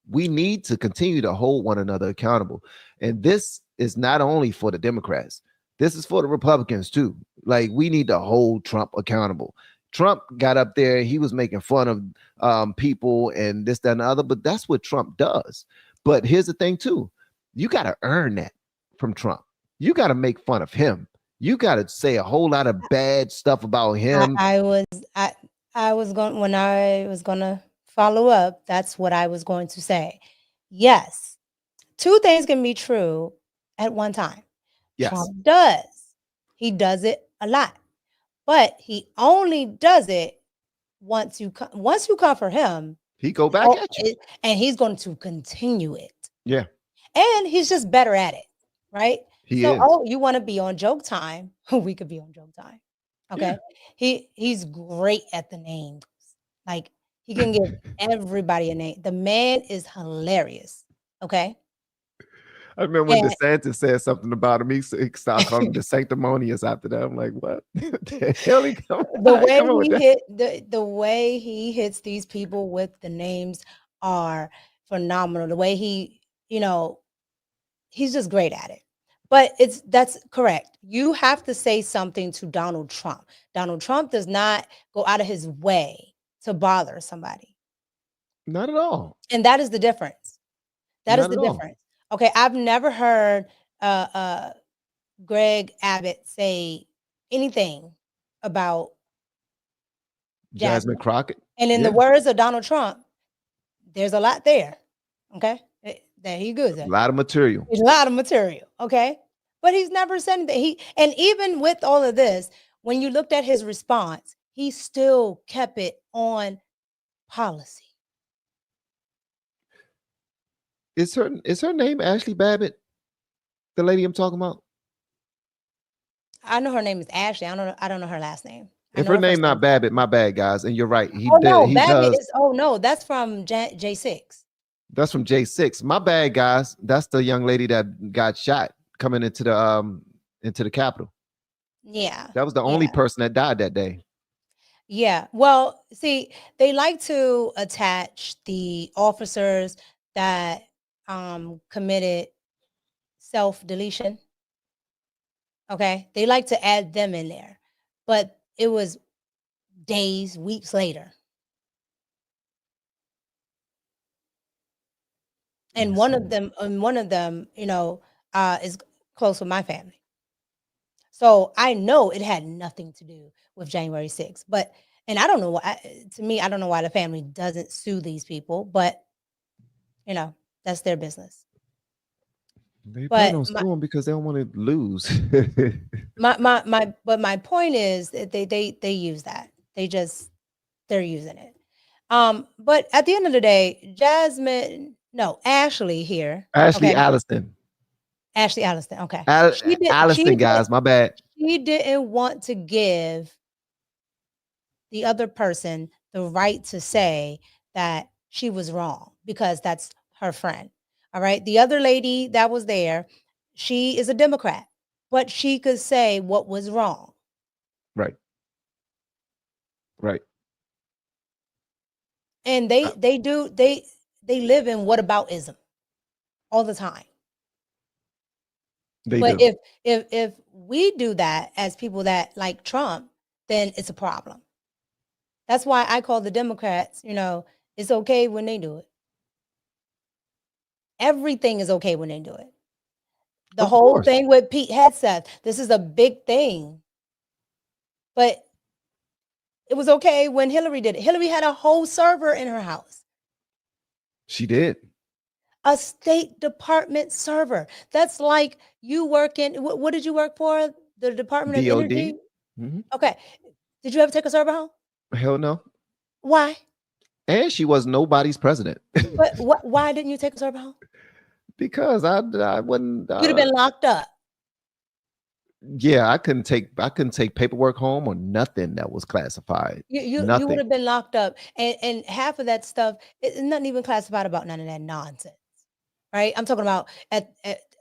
We need to continue to hold one another accountable. And this is not only for the Democrats. This is for the Republicans too. Like, we need to hold Trump accountable. Trump got up there, he was making fun of people and this, that, and the other, but that's what Trump does. But here's the thing too. You got to earn that from Trump. You got to make fun of him. You got to say a whole lot of bad stuff about him. I was going when I was gonna follow up. That's what I was going to say. Yes, two things can be true at one time. Yes. Trump does. He does it a lot, but he only does it once you come for him. He go back at you. And he's going to continue it. Yeah. And he's just better at it, right? He So, is. oh, you want to be on Joke Time? We could be on Joke Time. Okay. Yeah. He's great at the names. Like he can give everybody a name. The man is hilarious. Okay. I remember when DeSantis said something about him. He started calling him the sanctimonious after that. I'm like, what the hell? The way he hits these people with the names are phenomenal. The way he, he's just great at it. But that's correct. You have to say something to Donald Trump. Donald Trump does not go out of his way to bother somebody. Not at all. And that is the difference. That is the difference. Okay, I've never heard Greg Abbott say anything about Jasmine Crockett. And in the words of Donald Trump, there's a lot there. Okay, that he good at. A lot of material. There's a lot of material. Okay, but he's never said anything. And even with all of this, when you looked at his response, he still kept it on policy. Is her name Ashley Babbitt? The lady I'm talking about? I know her name is Ashley. I don't know her last name. If her name not Babbitt, my bad, guys. And you're right. That's from J6. That's from J6. My bad, guys. That's the young lady that got shot coming into the Capitol. Yeah. That was the only person that died that day. Yeah. Well, see, they like to attach the officers that committed self-deletion. Okay. They like to add them in there. But it was days, weeks later. And one of them, is close with my family. So I know it had nothing to do with January 6th. And I don't know why, I don't know why the family doesn't sue these people, but that's their business. They plan on suing because they don't want to lose. My point is that they use that. They're using it. But at the end of the day, Ashley here. Ashley Allison. Ashley Allison. Okay. Allison, guys, my bad. She didn't want to give the other person the right to say that she was wrong because that's her friend. All right. The other lady that was there, she is a Democrat, but she could say what was wrong. Right. Right. And they live in whataboutism all the time. If we do that as people that like Trump, then it's a problem. That's why I call the Democrats, it's okay when they do it. Everything is okay when they do it. The whole thing with Pete Hegseth, this is a big thing. But it was okay when Hillary did it. Hillary had a whole server in her house. She did. A State Department server. That's like you work in, what did you work for? The Department of Energy? Mm-hmm. Okay. Did you ever take a server home? Hell no. Why? And she was nobody's president. But why didn't you take a server home? Because I wouldn't. You'd have been locked up. Yeah, I couldn't take paperwork home or nothing that was classified. You would have been locked up, and half of that stuff is nothing even classified about none of that nonsense, right? I'm talking about at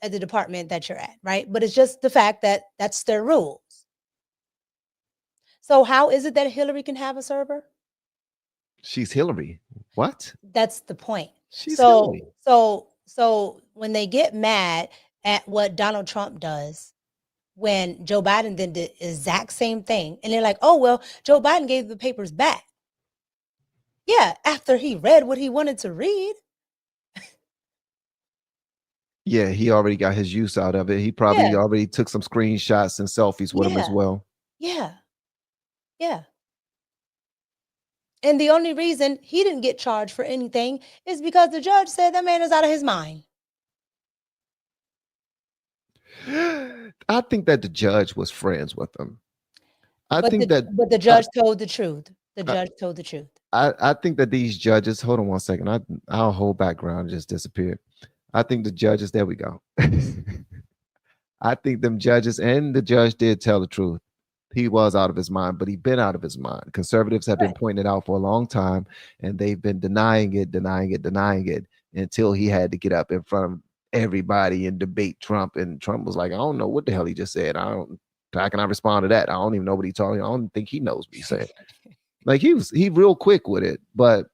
the department that you're at, right? But it's just the fact that that's their rules. So how is it that Hillary can have a server? She's Hillary. What? That's the point. She's Hillary. So when they get mad at what Donald Trump does, when Joe Biden did the exact same thing, and they're like, oh, well, Joe Biden gave the papers back. Yeah, after he read what he wanted to read. Yeah, he already got his use out of it. He probably Yeah. already took some screenshots and selfies with him as Yeah. well. Yeah. Yeah. And the only reason he didn't get charged for anything is because the judge said that man is out of his mind. I think that the judge was friends with him. I But think that the judge told the truth. The I- judge told the truth. I think that these judges, hold on one second. Our whole background just disappeared. I think the judges, there we go. I think them judges and the judge did tell the truth. He was out of his mind, but he'd been out of his mind. Conservatives have been Right. pointing it out for a long time, and they've been denying it until he had to get up in front of everybody and debate Trump. And Trump was like, I don't know what the hell he just said. How can I respond to that? I don't even know what he's talking. I don't think he knows what he said. Like he real quick with it. But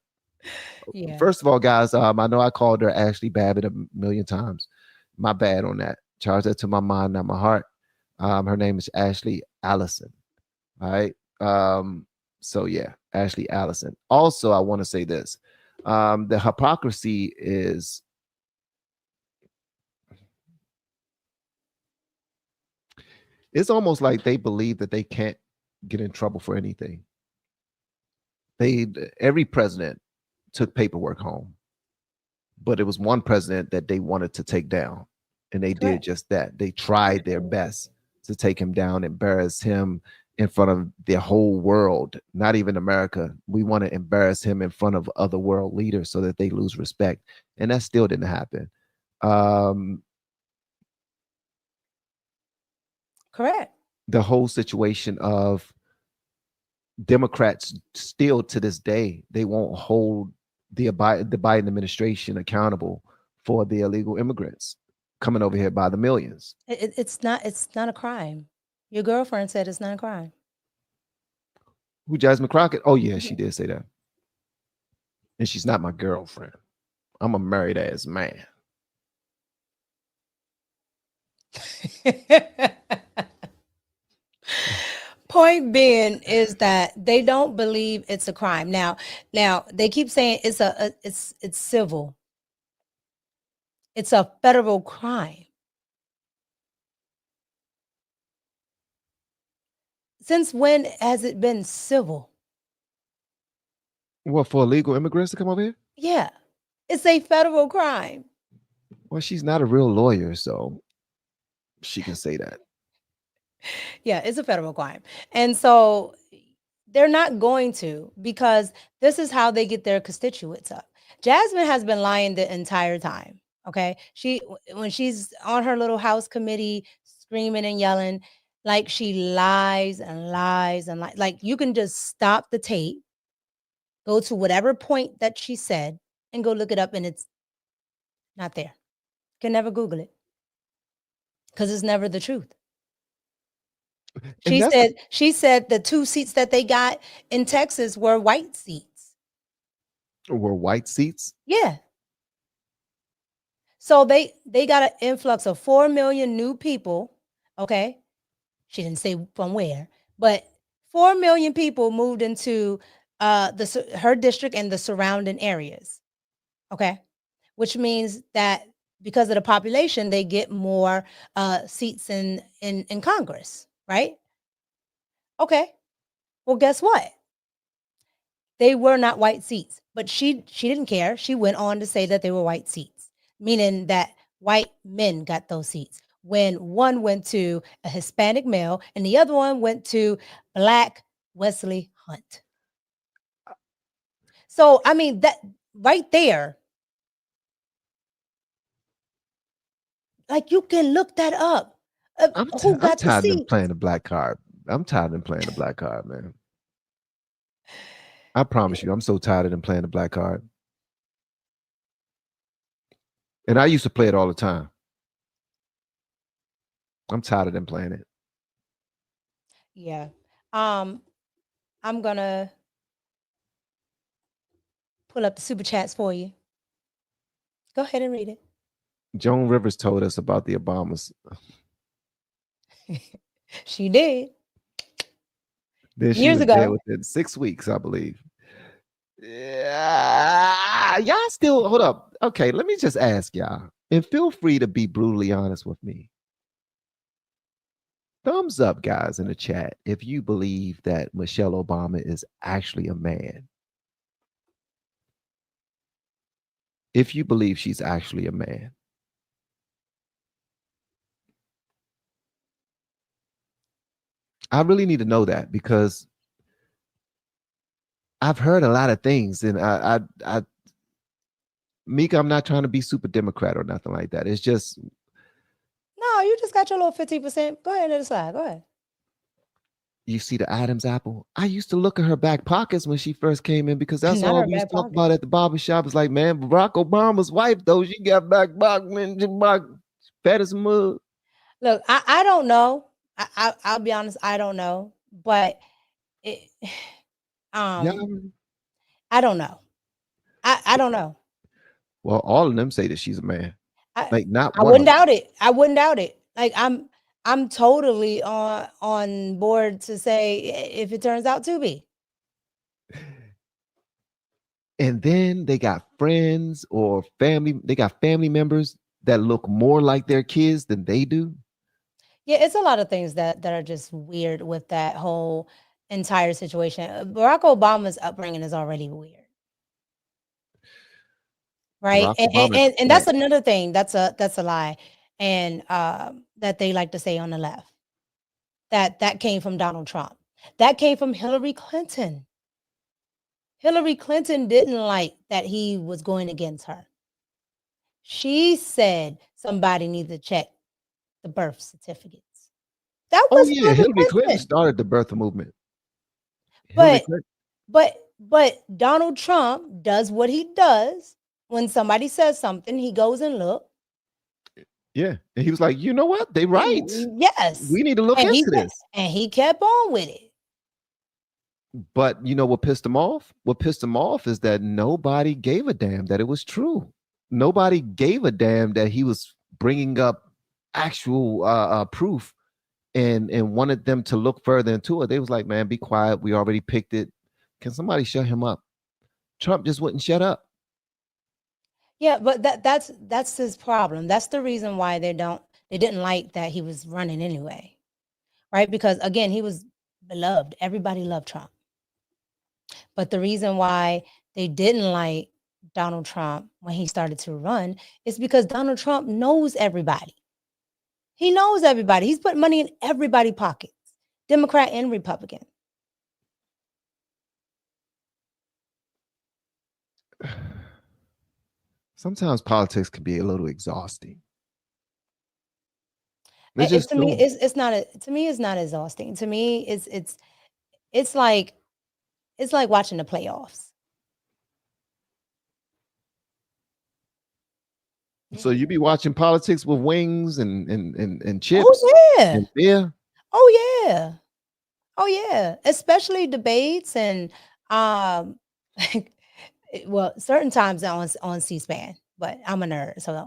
Yeah. first of all, guys, I know I called her Ashley Babbitt a million times. My bad on that. Charge that to my mind, not my heart. Her name is Ashley Allison. All right. So yeah, Ashley Allison. Also, I want to say this. The hypocrisy is it's almost like they believe that they can't get in trouble for anything. Every president took paperwork home, but it was one president that they wanted to take down, and they did Correct. just that. They tried their best to take him down, embarrass him in front of the whole world, not even America. We want to embarrass him in front of other world leaders so that they lose respect, and that still didn't happen. Correct. The whole situation of Democrats still to this day, they won't hold the Biden administration accountable for the illegal immigrants coming over here by the millions. It's not a crime. Your girlfriend said it's not a crime. Who, Jasmine Crockett? Oh yeah, she did say that. And she's not my girlfriend. I'm a married ass man. Point being is that they don't believe it's a crime. Now they keep saying it's civil. It's a federal crime. Since when has it been civil? What, for illegal immigrants to come over here? Yeah. It's a federal crime. Well, she's not a real lawyer, so she can say that. Yeah, it's a federal crime. And so they're not going to, because this is how they get their constituents up. Jasmine has been lying the entire time. Okay. When she's on her little house committee screaming and yelling, like she lies and lies and lies. Like you can just stop the tape, go to whatever point that she said, and go look it up, and it's not there. You can never Google it because it's never the truth. She said the 2 seats that they got in Texas were white seats. Were white seats? Yeah. So they got an influx of 4 million new people. Okay. She didn't say from where, but 4 million people moved into her district and the surrounding areas. Okay. Which means that because of the population, they get more seats in Congress, right? Okay. Well, guess what? They were not white seats, but she didn't care. She went on to say that they were white seats, meaning that white men got those seats when one went to a Hispanic male and the other one went to Black Wesley Hunt. So, I mean, that right there, like you can look that up. Who got the tired of them seat? playing the black card. I'm tired of them playing the black card, man. I promise you, I'm so tired of them playing the black card. And I used to play it all the time. I'm tired of them playing it. Yeah. I'm gonna pull up the super chats for you. Go ahead and read it. Joan Rivers told us about the Obamas. She did. Then she Years was there ago. within 6 weeks, I believe. Yeah, y'all still hold up. Okay, let me just ask y'all. And feel free to be brutally honest with me. Thumbs up, guys, in the chat if you believe that Michelle Obama is actually a man. If you believe she's actually a man. I really need to know that because I've heard a lot of things, and Mika, I'm not trying to be super Democrat or nothing like that. It's just No, you just got your little 15%. Go ahead and let it slide. Go ahead. you see the Adam's apple. I used to look at her back pockets when she first came in because that's Not all her we used back to talk pocket. about at the barbershop. It's like, man, Barack Obama's wife, though, she got back fat as a mug. Look, I don't know. I'll be honest, I don't know. But it, Yeah. I don't know. I don't know. Well, all of them say that she's a man. I, Like not I one wouldn't of them. doubt it. I wouldn't doubt it. Like I'm totally on board to say if it turns out to be. And then they got friends or family. They got family members that look more like their kids than they do. Yeah, it's a lot of things that are just weird with that whole entire situation. Barack Obama's upbringing is already weird. Right. Barack Obama. And that's another thing. That's a lie. And that they like to say on the left. That came from Donald Trump. That came from Hillary Clinton. Hillary Clinton didn't like that he was going against her. She said somebody needs to check the birth certificates. That Oh was yeah, Hillary Clinton Clinton. started the birther movement. Hillary But Donald Trump does what he does. When somebody says something, he goes and look. Yeah, and he was like, you know what? They right. Yes. We need to look into this. And he kept on with it. But you know what pissed him off? What pissed him off is that nobody gave a damn that it was true. Nobody gave a damn that he was bringing up actual proof and wanted them to look further into it. They was like, man, be quiet. We already picked it. Can somebody shut him up? Trump just wouldn't shut up. Yeah, but that's his problem. That's the reason why they didn't like that he was running anyway. Right? Because again, he was beloved. Everybody loved Trump. But the reason why they didn't like Donald Trump when he started to run is because Donald Trump knows everybody. He knows everybody. He's put money in everybody's pockets, Democrat and Republican. Sometimes politics can be a little exhausting. To me, it's not exhausting. To me, it's like watching the playoffs. So you be watching politics with wings and chips? Oh yeah. And beer? Oh yeah. Oh yeah. Especially debates and well, certain times on C-SPAN, but I'm a nerd, so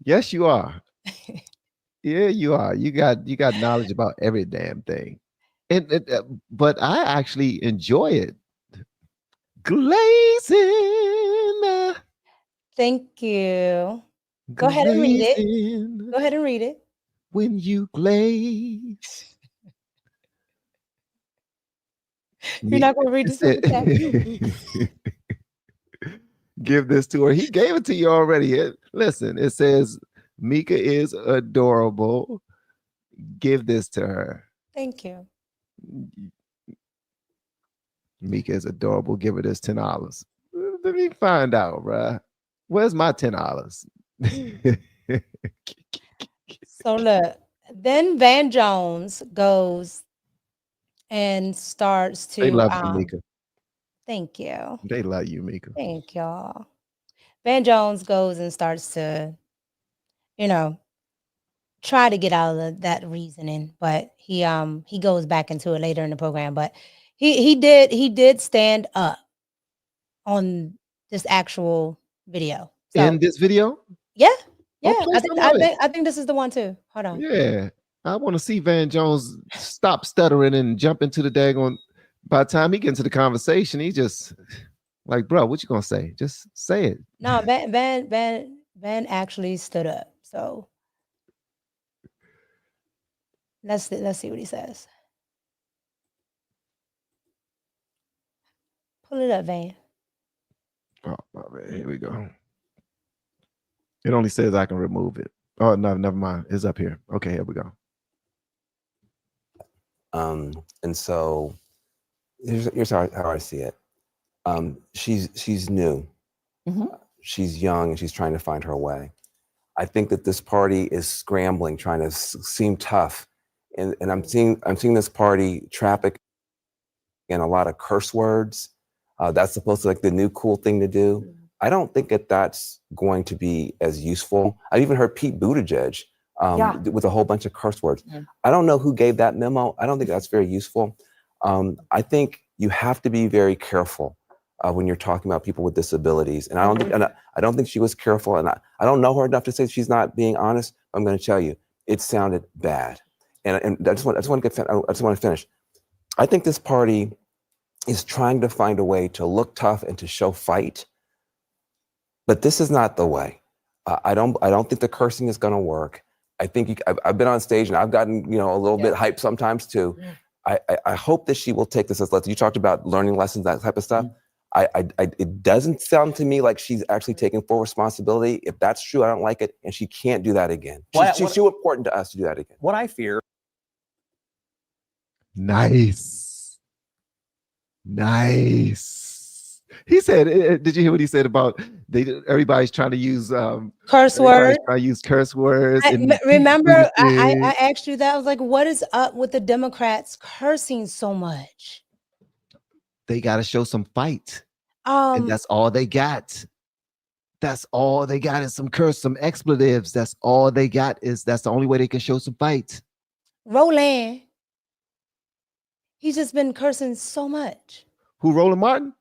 Yes, you are. Yeah, you are. You got knowledge about every damn thing. But I actually enjoy it. Glazing. Thank you. Go ahead and read it. Go ahead and read it. When you glaze. You're not going to read this. Give this to her. He gave it to you already. Listen, it says Mika is adorable. Give this to her. Thank you. Mika is adorable. Give her this $10. Let me find out, bruh. Where's my $10? So look, then Van Jones goes and starts to. They love you, Mika. Thank you. They love you, Mika. Thank y'all. Van Jones goes and starts to, try to get out of that reasoning, but he goes back into it later in the program. But he did stand up on this actual video. So, in this video? Yeah. Oh, I think this is the one too. Hold on. Yeah. I want to see Van Jones stop stuttering and jump into the daggone. By the time he gets into the conversation, he just like, bro, what you gonna say? Just say it. No, Van Van actually stood up. So let's see what he says. Pull it up, Van. Oh, my bad. Here we go. It only says I can remove it. Oh, no, never mind. It's up here. Okay, here we go. And so here's how I see it. She's new. She's young and she's trying to find her way. I think that this party is scrambling, trying to seem tough. And I'm seeing this party traffic in a lot of curse words. That's supposed to be like the new cool thing to do. I don't think that that's going to be as useful. I even heard Pete Buttigieg with a whole bunch of curse words. I don't know who gave that memo. I don't think that's very useful. I think you have to be very careful when you're talking about people with disabilities. And I don't think she was careful. And I don't know her enough to say she's not being honest. I'm going to tell you, it sounded bad. And I just want to finish. I think this party is trying to find a way to look tough and to show fight. But this is not the way. I don't think the cursing is going to work. I think I've been on stage and I've gotten a little bit hyped sometimes too. I hope that she will take this as lessons. You talked about learning lessons, that type of stuff. It doesn't sound to me like she's actually taking full responsibility. If that's true, I don't like it, and she can't do that again. She's too important to us to do that again. What I fear. Nice. He said, did you hear what he said about everybody's trying to use curse words? Trying to use curse words. Remember, I asked you that. I was like, what is up with the Democrats cursing so much? They got to show some fight. And that's all they got. That's all they got is some curse, some expletives. That's all they got that's the only way they can show some fight. Roland, he's just been cursing so much. Who, Roland Martin?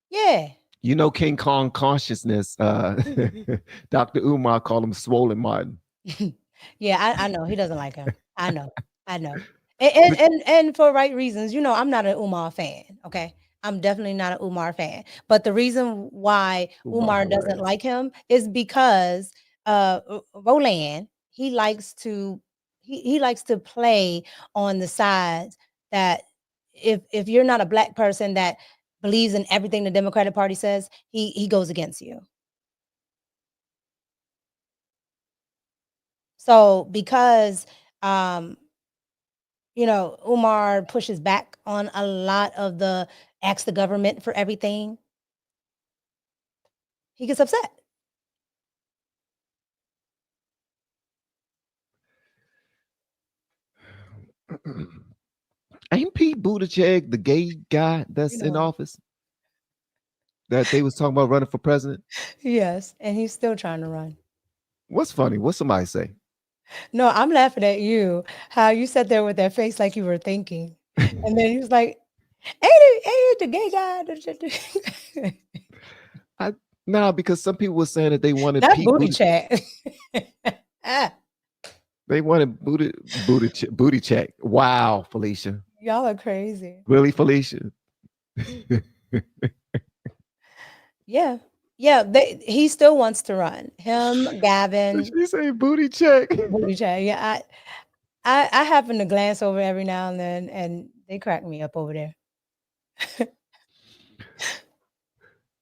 Yeah. You know, King Kong consciousness, Dr. Umar called him Swollen Martin. Yeah, I know. He doesn't like him. I know. And for right reasons. I'm not an Umar fan, okay? I'm definitely not an Umar fan. But the reason why Umar doesn't like him is because Roland, he likes to play on the sides that if you're not a black person that believes in everything the Democratic Party says, he goes against you. So because Umar pushes back on a lot of the ask the government for everything, he gets upset. Ain't Pete Buttigieg the gay guy that's in office that they was talking about running for president? Yes, and he's still trying to run. What's funny? What somebody say? No, I'm laughing at you. How you sat there with that face like you were thinking, and then he was like, "Ain't it the gay guy?" No, because some people were saying that they wanted that Pete booty chat. They wanted booty check. Wow, Felicia. Y'all are crazy. Really, Felicia? Yeah. He still wants to run. Him, Gavin. She say booty check. Booty check. Yeah, I happen to glance over every now and then, and they crack me up over there.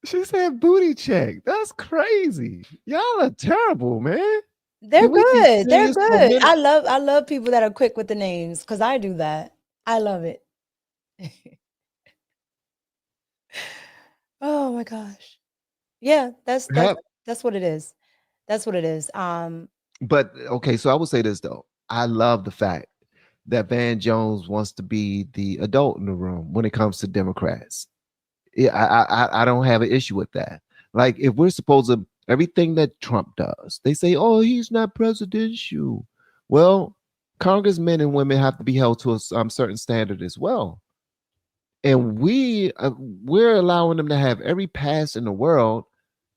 She said booty check. That's crazy. Y'all are terrible, man. They're good. They're good. I love people that are quick with the names because I do that. I love it. Oh my gosh. Yeah, that's what it is. That's what it is. But okay, so I would say this though. I love the fact that Van Jones wants to be the adult in the room when it comes to Democrats. Yeah, I don't have an issue with that. Like if we're supposed to everything that Trump does, they say, "Oh, he's not presidential." Well, congressmen and women have to be held to a certain standard as well, and we're allowing them to have every pass in the world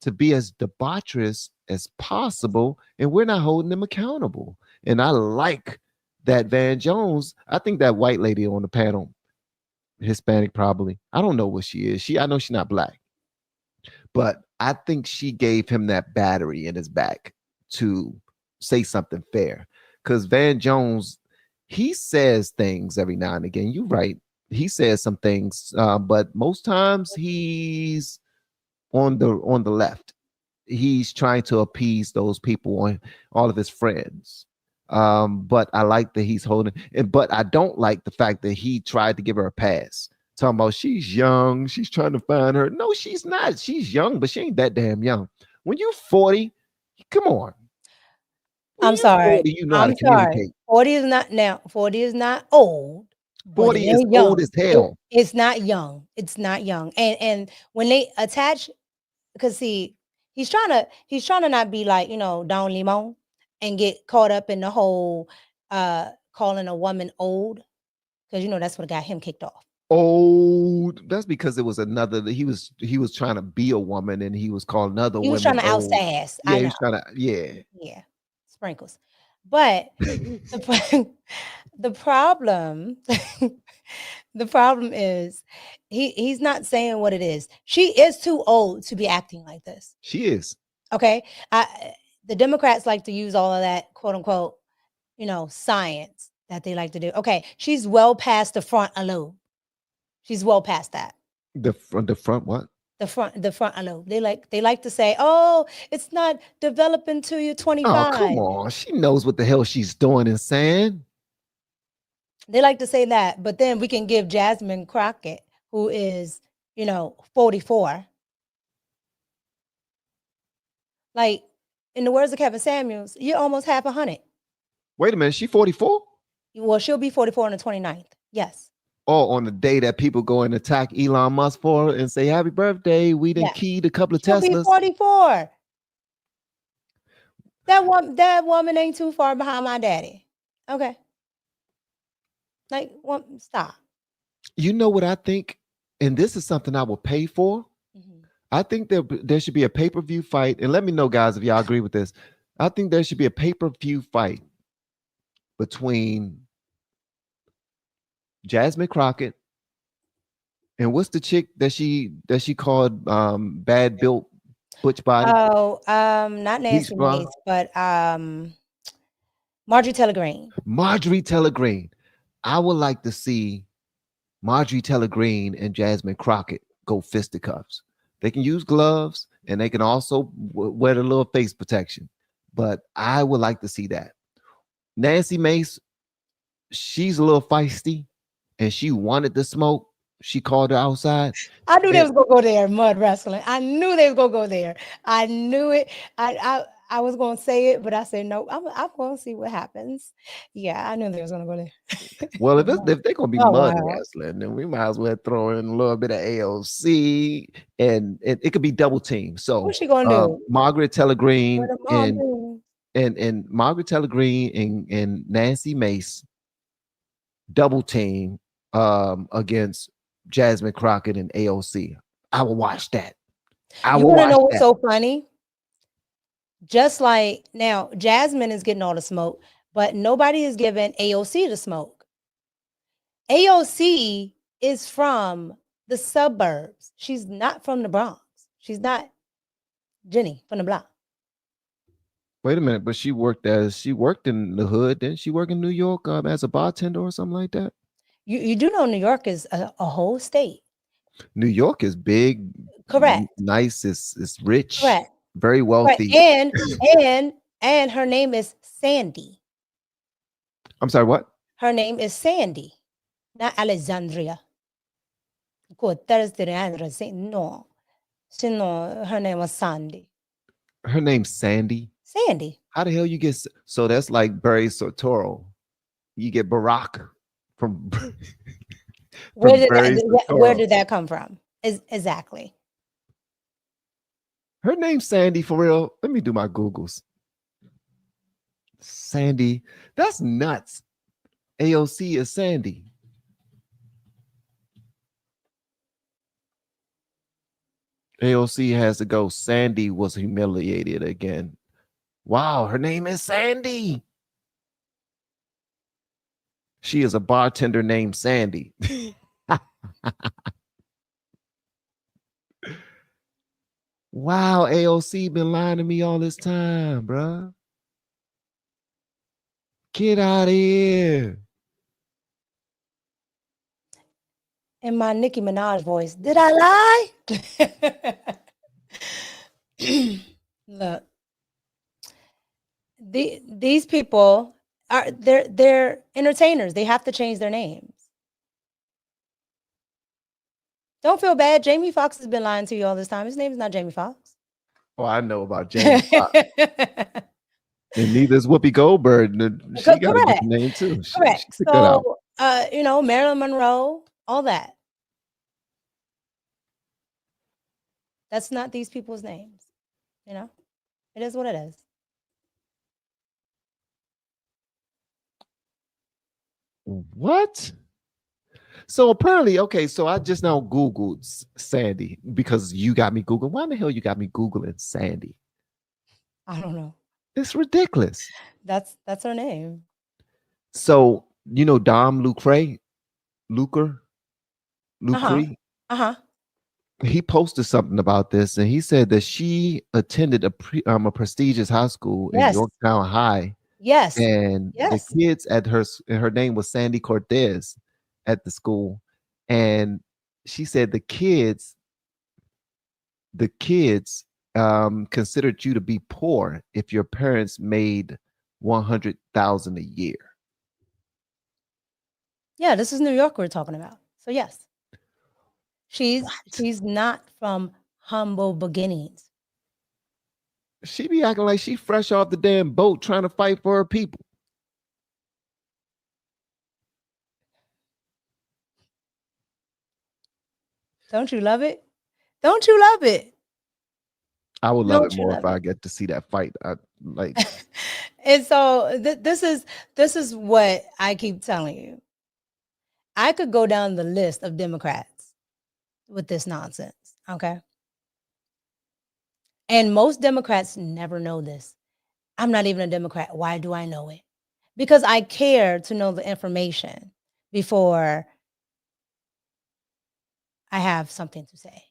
to be as debaucherous as possible, and we're not holding them accountable. And I like that Van Jones. I think that white lady on the panel, Hispanic probably. I don't know what she is. I know she's not black. but I think she gave him that battery in his back to say something fair. Because Van Jones, he says things every now and again. You're right. He says some things, but most times he's on the left. He's trying to appease those people on all of his friends. But I like that he's holding it, but I don't like the fact that he tried to give her a pass. Talking about she's young, she's trying to find her. No, she's not. She's young, but she ain't that damn young. When you're 40, come on. When I'm you're sorry. 40, you know how to I'm sorry. communicate. 40 is not now. 40 is not old. But 40 it is ain't young. old as hell. It's not young. It's not young. And when they attach, because see, he's trying to not be like, Don Limon and get caught up in the whole calling a woman old, because that's what got him kicked off. Old. That's because it was another. He was trying to be a woman, and he was calling other He was women trying to old. outsass. Yeah, I he know. was trying to. Yeah. Yeah, sprinkles. But the problem, the problem is he's not saying what it is. She is too old to be acting like this. She is. Okay. The Democrats like to use all of that quote unquote, science that they like to do. Okay, she's well past the front lobe. She's well past that. The front what? The front lobe. They like to say, oh, it's not developing till you're 25. Oh, come on. She knows what the hell she's doing and saying. They like to say that, but then we can give Jasmine Crockett, who is, 44. Like, in the words of Kevin Samuels, you're almost half 100. Wait a minute. She 44? Well, she'll be 44 on the 29th. Yes. Oh, on the day that people go and attack Elon Musk for and say, happy birthday. We done keyed a couple of She'll be Teslas. 44. That woman ain't too far behind my daddy. Okay. Like, stop. You know what I think? And this is something I will pay for. Mhm. I think there should be a pay-per-view fight. And let me know, guys, if y'all agree with this. I think there should be a pay-per-view fight between Jasmine Crockett and what's the chick that she called bad built butch body? Oh, not Nancy Mace, but Marjorie Taylor Greene. Marjorie Taylor Greene. I would like to see Marjorie Taylor Greene and Jasmine Crockett go fisticuffs. They can use gloves and they can also wear the little face protection. But I would like to see that. Nancy Mace, she's a little feisty and she wanted to smoke. She called her outside. I knew they was gonna go there, mud wrestling. I knew they was gonna go there. I knew it. I was gonna say it, but I said no. I'm gonna see what happens. Yeah, I knew they was gonna go there. Well, if they're gonna be Oh, mud wow. wrestling, then we might as well throw in a little bit of AOC, and it could be double team. So What's she gonna do? Margaret Taylor Greene What am I doing? and Margaret Taylor Greene and Nancy Mace double team against Jasmine Crockett and AOC. I will watch that. You want to know what's so funny? Just like now, Jasmine is getting all the smoke, but nobody is giving AOC the smoke. AOC is from the suburbs. She's not from the Bronx. She's not Jenny from the block. Wait a minute, but she worked in the hood. Didn't she work in New York as a bartender or something like that? You do know New York is a whole state. New York is big, Correct. Nice, it's rich, Correct. very wealthy. Correct. And her name is Sandy. I'm sorry, what? Her name is Sandy, not Alexandria. No. Her name was Sandy. Her name's Sandy. Sandy. How the hell you get so that's like Barry Sotoro. You get Barack from Where did that come from? Exactly. Her name's Sandy for real. Let me do my Googles. Sandy. That's nuts. AOC is Sandy. AOC has to go. Sandy was humiliated again. Wow, her name is Sandy. She is a bartender named Sandy. Wow, AOC been lying to me all this time, bruh. Get out of here. In my Nicki Minaj voice, did I lie? Look, these people are they're entertainers. They have to change their names. Don't feel bad. Jamie Foxx has been lying to you all this time. His name is not Jamie Foxx. Oh, I know about James Fox. And neither is Whoopi Goldberg. She got a Correct. different name too. She Correct. picked that out. So, Marilyn Monroe, all that. That's not these people's names. It is what it is. What? So apparently, okay, so I just now Googled Sandy because you got me Googling. Why the hell you got me Googling Sandy? I don't know. It's ridiculous. That's her name. So, Dom Lucre, Uh-huh. he posted something about this, and he said that she attended a prestigious high school in Yes. Yorktown High, Yes. and the Yes. kids at her name was Sandy Cortez at the school, and she said the kids considered you to be poor if your parents made 100,000 a year. Yeah, this is New York we're talking about. So yes. She's not from humble beginnings. She be acting like she fresh off the damn boat trying to fight for her people. Don't you love it? Don't you love it? I would love Don't it you more love if I get to see that fight. And so this is what I keep telling you. I could go down the list of Democrats with this nonsense, okay? And most Democrats never know this. I'm not even a Democrat. Why do I know it? Because I care to know the information before I have something to say.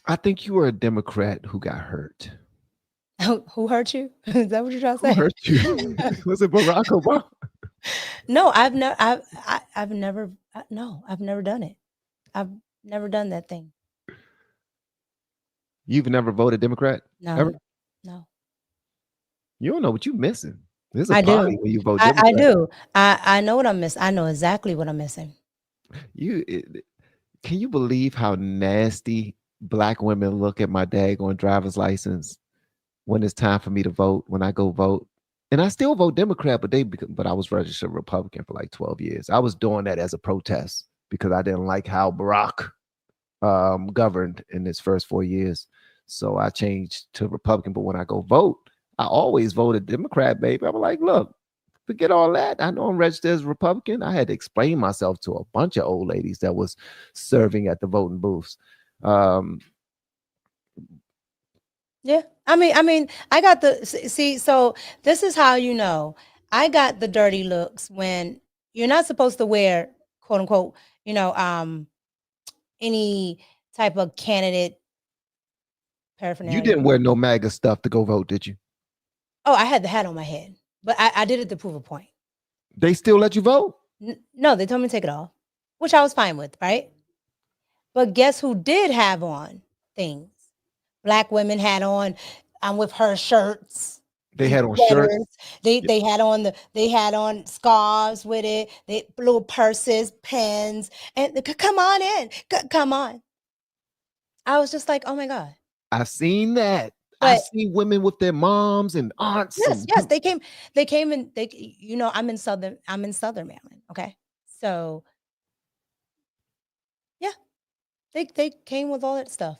I think you were a Democrat who got hurt. Who hurt you? Is that what you're trying to say? Who hurt you? Was it Barack Obama? No, I've never done it. I've never done that thing. You've never voted Democrat? No. Ever? No. You don't know what you're missing. There's a I party do. when you vote I Democrat. do. I know what I'm missing. I know exactly what I'm missing. Can you believe how nasty black women look at my daggone driver's license when it's time for me to vote, when I go vote? And I still vote Democrat, but I was registered Republican for like 12 years. I was doing that as a protest because I didn't like how Barack governed in his first 4 years. So I changed to Republican. But when I go vote, I always voted Democrat, baby. I'm like, look, forget all that. I know I'm registered as a Republican. I had to explain myself to a bunch of old ladies that was serving at the voting booths. Yeah. I mean, I got so this is how you know I got the dirty looks when you're not supposed to wear, quote unquote, any type of candidate paraphernalia. You didn't wear no MAGA stuff to go vote, did you? Oh, I had the hat on my head, but I did it to prove a point. They still let you vote? No, they told me to take it off, which I was fine with, right? But guess who did have on things? Black women had on, I'm with her shirts. They had on shirts. They had on scarves with it. They little purses, pens, and come on in, come on. I was just like, oh my God. I've seen that. But, I see women with their moms and aunts. Yes, they came and I'm in Southern Maryland. Okay. So yeah, they came with all that stuff.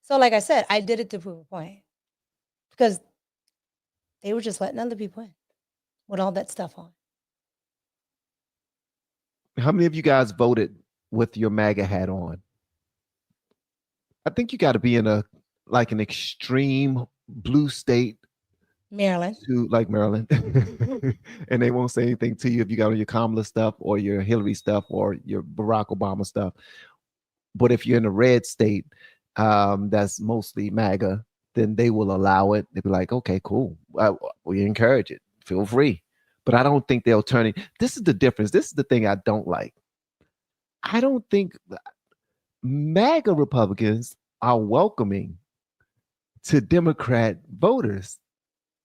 So like I said, I did it to prove a point because they were just letting other people in with all that stuff on. How many of you guys voted with your MAGA hat on? I think you got to be in an extreme blue state. Maryland. Like Maryland. And they won't say anything to you if you got on your Kamala stuff or your Hillary stuff or your Barack Obama stuff. But if you're in a red state, that's mostly MAGA, then they will allow it. They'll be like, okay, cool. We encourage it. Feel free. But I don't think they'll turn it. This is the difference. This is the thing I don't like. I don't think MAGA Republicans are welcoming to Democrat voters.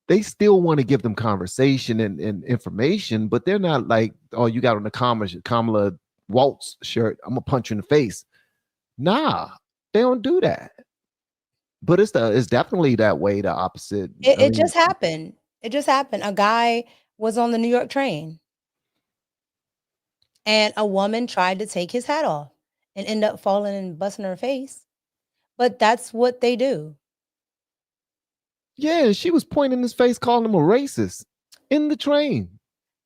They still want to give them conversation and information, but they're not like, oh, you got on the Kamala Waltz shirt, I'm gonna punch you in the face. Nah, they don't do that. But it's definitely that way, the opposite. It just happened. It just happened. A guy was on the New York train and a woman tried to take his hat off and end up falling and busting her face. But that's what they do. Yeah, she was pointing in his face, calling him a racist in the train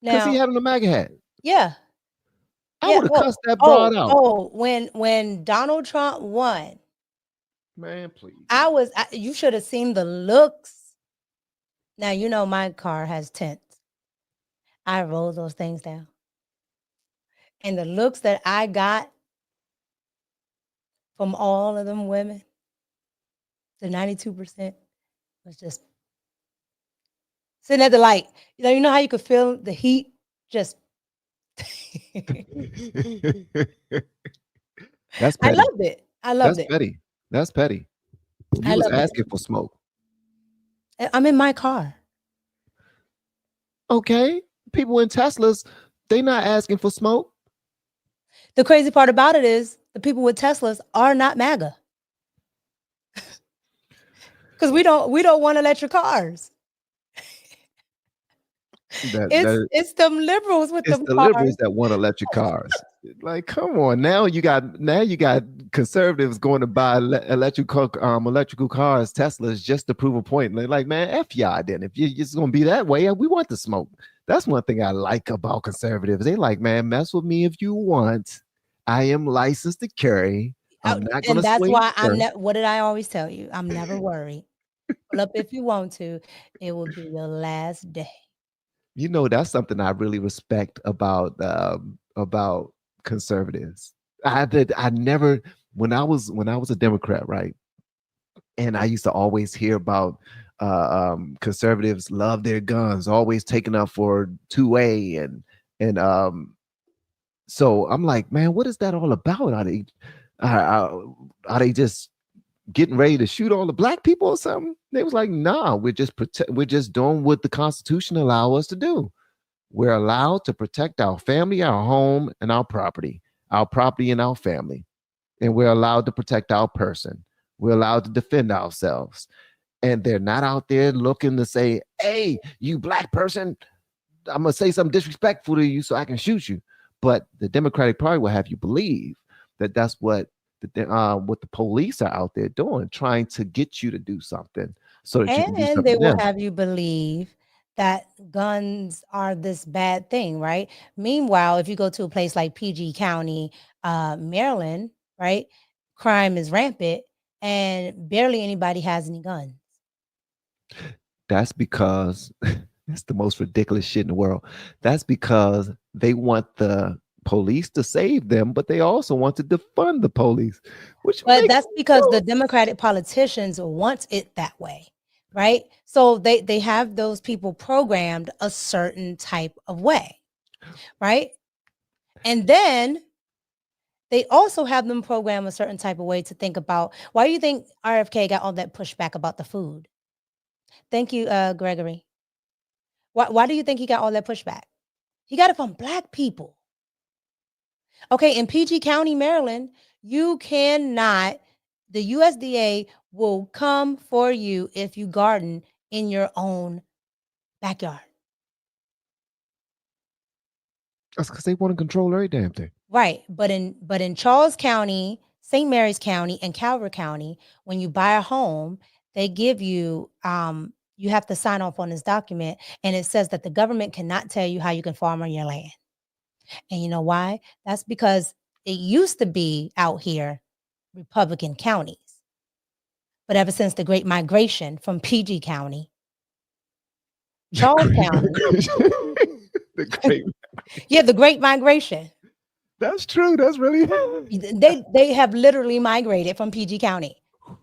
because he Now, had on a MAGA hat. yeah. I Yeah, would have well, cussed that broad out. Oh, when Donald Trump won, Man, please. you should have seen the looks. Now, you know my car has tints. I roll those things down. And the looks that I got from all of them women, the 92% was just sitting at the light. You know how you could feel the heat just That's I petty. loved it. I loved That's it. petty. That's petty. I You was loved it. asking for smoke. I'm in my car. Okay. People in Teslas, they not asking for smoke. The crazy part about it is the people with Teslas are not MAGA. Because we don't want electric cars. It's them liberals with It's them the cars. liberals that want electric cars. Like, come on. Now you got conservatives going to buy electrical cars, Teslas, just to prove a point. They're like, man, F y'all then. If you're just gonna be that way, we want the smoke. That's one thing I like about conservatives. They like, man, mess with me if you want. I am licensed to carry. I'm not gonna. And that's why what did I always tell you? I'm never worried. Pull up if you want to. It will be your last day. You know, that's something I really respect about conservatives. I never, when I was a Democrat, right? And I used to always hear about conservatives love their guns, always taking up for 2A and so I'm like, man, what is that all about? Are they just getting ready to shoot all the black people or something? They was like, nah, we're just doing what the Constitution allow us to do. We're allowed to protect our family, our home, and our property and our family. And we're allowed to protect our person. We're allowed to defend ourselves. And they're not out there looking to say, hey, you black person, I'm going to say something disrespectful to you so I can shoot you. But the Democratic Party will have you believe that that's what the police are out there doing, trying to get you to do something so that you can do something. And they will have you believe that guns are this bad thing, right? Meanwhile, if you go to a place like PG County, Maryland, right, crime is rampant and barely anybody has any guns. That's because it's the most ridiculous shit in the world. That's because they want the police to save them, but they also want to defund the police. But that's because the Democratic politicians want it that way, right? So they have those people programmed a certain type of way, right? And then they also have them programmed a certain type of way to think about. Why do you think RFK got all that pushback about the food? Thank you, Gregory. Why do you think he got all that pushback? He got it from black people. Okay, in PG County, Maryland, you cannot, the USDA will come for you if you garden in your own backyard. That's because they want to control every damn thing. Right, but in Charles County, St. Mary's County, and Calvert County, when you buy a home, they give you, you have to sign off on this document, and it says that the government cannot tell you how you can farm on your land. And you know why? That's because it used to be out here Republican counties. But ever since the Great Migration from PG County, Charles County, the Great the Great Migration. That's true. That's really. They have literally migrated from PG County.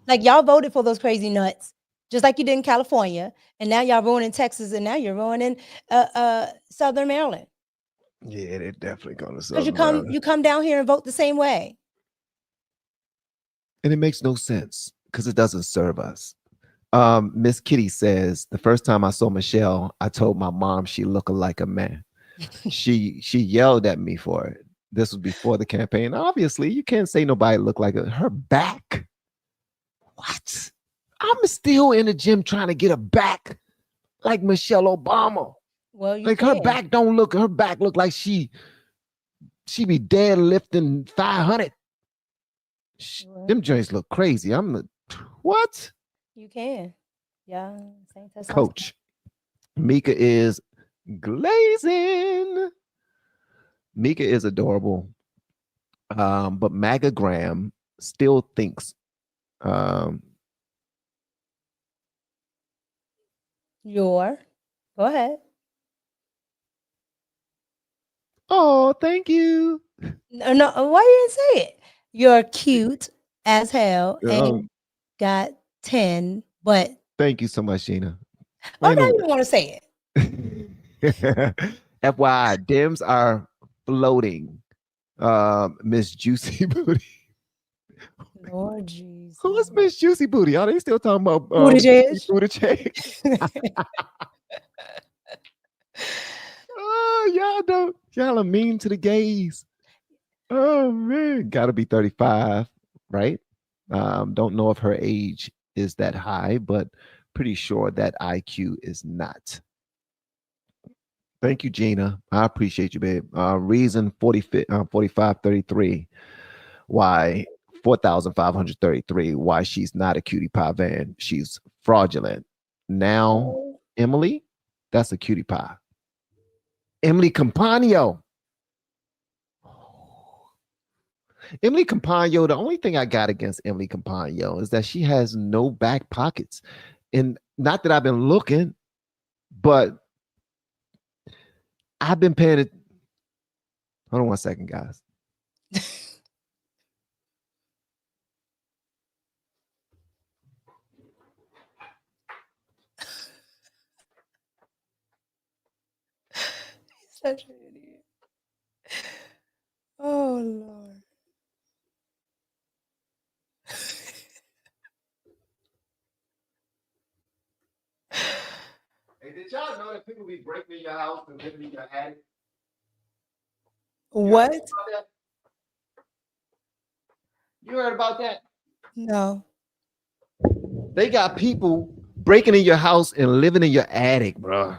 Like y'all voted for those crazy nuts, just like you did in California, and now y'all ruining Texas, and now you're ruining Southern Maryland. Yeah, they're definitely going to Because Southern you come down here and vote the same way. And it makes no sense because it doesn't serve us. Miss Kitty says the first time I saw Michelle, I told my mom she looked like a man. She yelled at me for it. This was before the campaign. Obviously, you can't say nobody looked like her back. What? I'm still in the gym trying to get a back like Michelle Obama. Well, you Like can. her back look like she be deadlifting 500. Them joints look crazy. I'm the what? You can. Yeah. Coach. Mika is glazing. Mika is adorable. But MAGA Graham still thinks Go ahead. Oh, thank you. No, why you didn't say it? You're cute as hell and got 10, but Thank you so much, Gina. I don't even want to say it. FYI, Dems are floating. Miss Juicy Booty. Lord Jesus. Who is Miss Juicy Booty? Are they still talking about Buttigieg? Oh, y'all are mean to the gays. Oh man, gotta be 35, right? Don't know if her age is that high, but pretty sure that IQ is not. Thank you, Gina. I appreciate you, babe. Reason 4533. Why 4,533? Why she's not a cutie pie van? She's fraudulent. Now, Emily, that's a cutie pie. Emily Campagno. Emily Campagno, the only thing I got against Emily Campagno is that she has no back pockets. And not that I've been looking, but I've been paying it. Hold on one second, guys. Such an idiot. Oh Lord. Hey, did y'all know that people be breaking in your house and living in your attic? What? You heard about that? No. They got people breaking in your house and living in your attic, bro.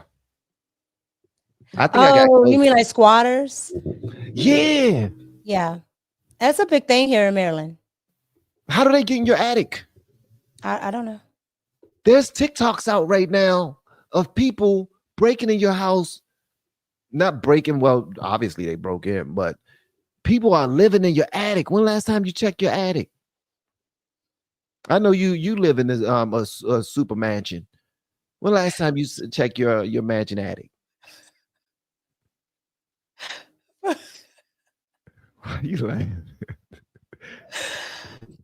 I think I got. Oh, you mean like squatters? Yeah. Yeah. That's a big thing here in Maryland. How do they get in your attic? I don't know. There's TikToks out right now of people breaking in your house. Not breaking, well, obviously they broke in, but people are living in your attic. When last time you checked your attic? I know you live in this a super mansion. When last time you check your mansion attic? You laughing?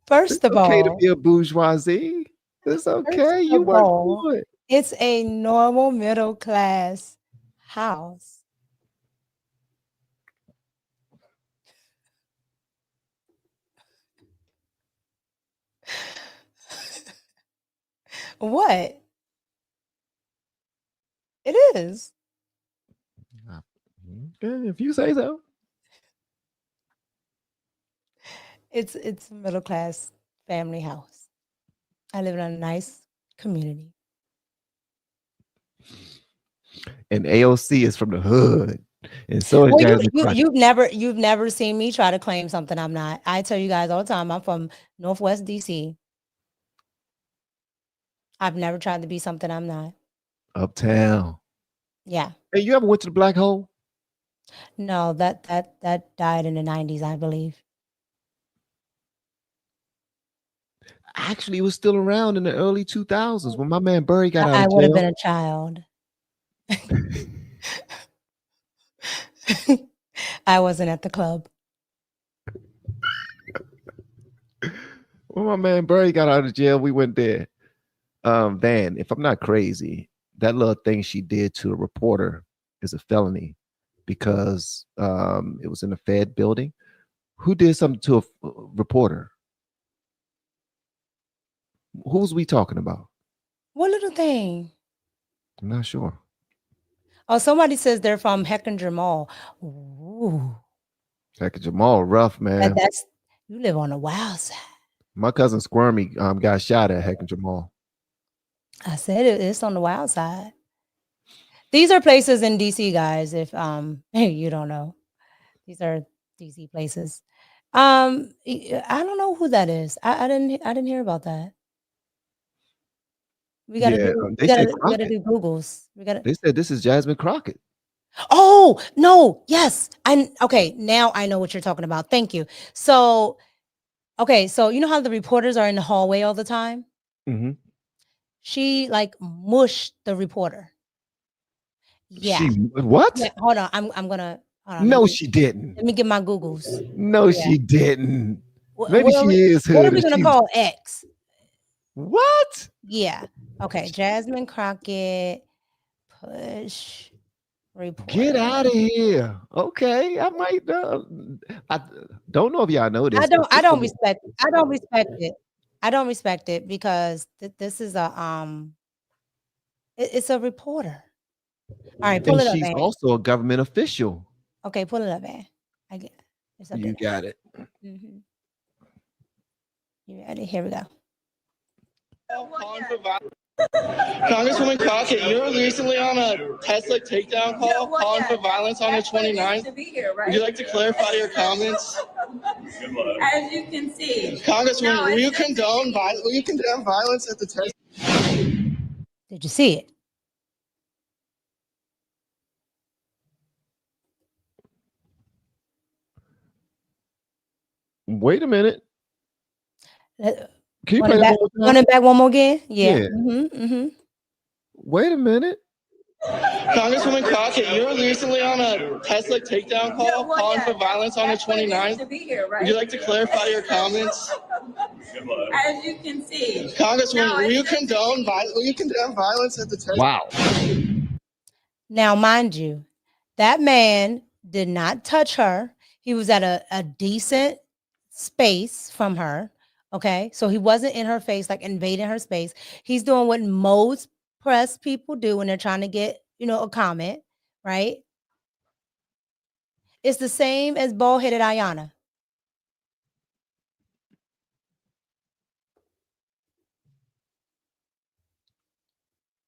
First of okay to all, be a bourgeoisie. It's okay. You work for it. It's a normal middle class house. What? It is. Okay, if you say so. It's a middle class family house. I live in a nice community. And AOC is from the hood. And so is Well, Jasmine Crockett. you've never seen me try to claim something I'm not. I tell you guys all the time, I'm from Northwest DC. I've never tried to be something I'm not. Uptown. Yeah. Hey, you ever went to the black hole? No, that died in the 90s, I believe. Actually, it was still around in the early 2000s when my man Burry got out of I jail. would have been a child. I wasn't at the club. When my man Barry got out of jail, we went there. Van, if I'm not crazy, that little thing she did to a reporter is a felony because it was in a Fed building. Who did something to a reporter? Who's we talking about? What little thing? I'm not sure. Oh, somebody says they're from Heckinger Mall. Ooh, Heck, Jamal, rough man. that's you live on the wild side. My cousin Squirmy got shot at Heck and Jamal. I said it's on the wild side. These are places in DC, guys. If you don't know, these are DC places. I don't know who that is. I didn't hear about that. We gotta Yeah, do they we gotta, said we gotta Crockett. do Googles. We gotta They said this is Jasmine Crockett. Oh no, yes. Okay, now I know what you're talking about. Thank you. So so you know how the reporters are in the hallway all the time? Mm-hmm. She like mushed the reporter. Yeah. She what? Yeah, hold on. I'm gonna hold on. No, she didn't. Let me get my Googles. No, Yeah. she didn't. What, Maybe she is what are hood. we gonna She's call X? what? Yeah. Okay. Jasmine Crockett push reporter. Get out of here. Okay, I might. I don't know if y'all know this. I don't respect it. I don't respect it because this is a it's a reporter. All right, pull And it up, she's man. also a government official. Okay, pull it up, man. I get it's up You there. got it. Mm-hmm. You ready? Here we go. Congresswoman Crockett, you were recently on a Tesla takedown call calling for violence on the 29th. Would you like to clarify your comments? As you can see. Congresswoman, will you condone violence at the Tesla? Did you see it? Wait a minute. Can you Run play it that back, one more run time? it back one more again? Yeah. Yeah. Mm-hmm. Wait a minute. Congresswoman Crockett, you were recently on a Tesla takedown call calling for violence on the 29th. Would you like to clarify your comments? As you can see. Congresswoman, will you condone violence at the Tesla? Wow. Now, mind you, that man did not touch her. He was at a decent space from her. Okay. So he wasn't in her face, like invading her space. He's doing what most press people do when they're trying to get, a comment, right? It's the same as bald-headed Ayanna.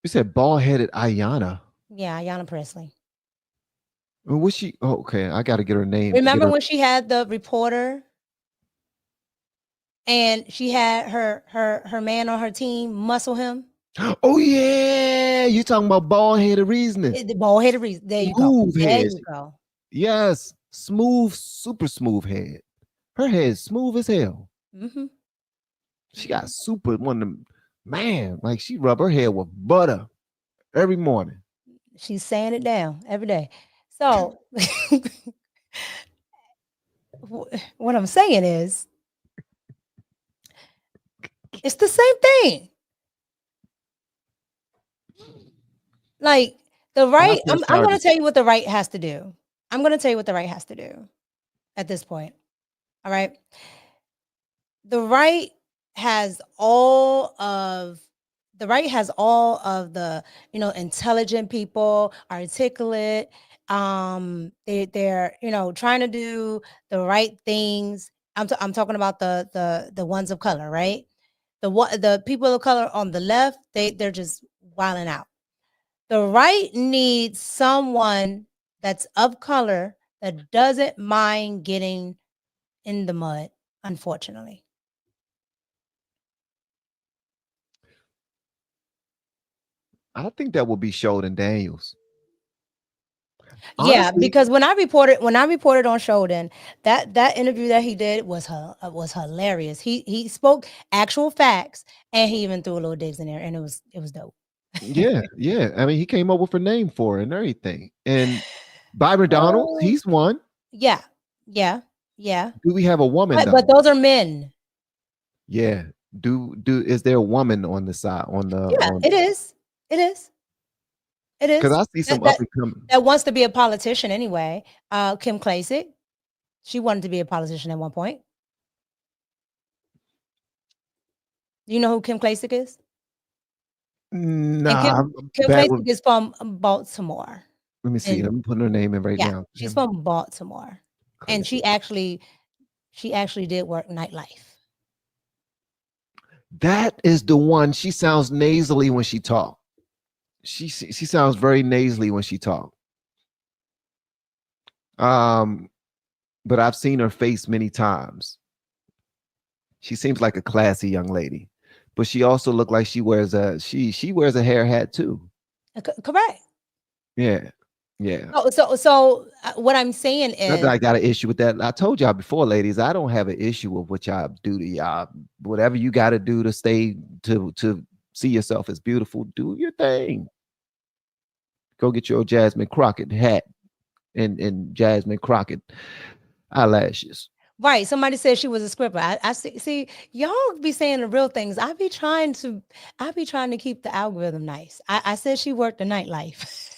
You said bald-headed Ayanna. Yeah, Ayanna Presley. Was she? Oh, okay. I got to get her name. Remember when she had the reporter and she had her man on her team muscle him? Oh yeah, you talking about bald-headed reasoning? The bald-headed reason. There you go. Smooth There head. you go. Yes, smooth, super smooth head. Her head smooth as hell. Mm-hmm. She got super one of them. Man, like she rub her head with butter every morning. She's saying it down every day. So what I'm saying is, it's the same thing. Like the right, I'm going to tell you what the right has to do. I'm going to tell you what the right has to do at this point. All right. The right has all of the intelligent people, articulate. They're trying to do the right things. I'm talking about the ones of color, right? The people of color on the left, they're just wilding out. The right needs someone that's of color that doesn't mind getting in the mud, unfortunately. I think that will be Sheldon Daniels. Yeah, Honestly, because when I reported on Sheldon, that interview that he did was hilarious. He spoke actual facts and he even threw a little digs in there, and it was dope. yeah. I mean, he came up with a name for it and everything. And Byron Donalds, he's one. Yeah. Do we have a woman? But those are men. Yeah. Is there a woman on the side Yeah, on? it is. It is. It Because is. I see some That, up that and coming. that wants to be a politician anyway. Kim Klacik, she wanted to be a politician at one point. Do you know who Kim Klacik is? And Nah, I'm Kim bad with. Klacik is from Baltimore. Let me see. And Let me put her name in right yeah, now. she's Kim from Baltimore. And Klacik. she actually did work nightlife. That is the one. She sounds nasally when she talk. She sounds very nasally when she talk. Um, but I've seen her face many times. She seems like a classy young lady, but she also looked like she wears a hair hat too. Correct. Yeah, yeah. So what I'm saying Not that is I got an issue with that. I told y'all before, ladies, I don't have an issue with what y'all do to y'all. Whatever you got to do to stay to see yourself as beautiful, do your thing. Go get your Jasmine Crockett hat and Jasmine Crockett eyelashes. right. Somebody said she was a scripper. I see y'all be saying the real things. I be trying to keep the algorithm nice. I said she worked the nightlife.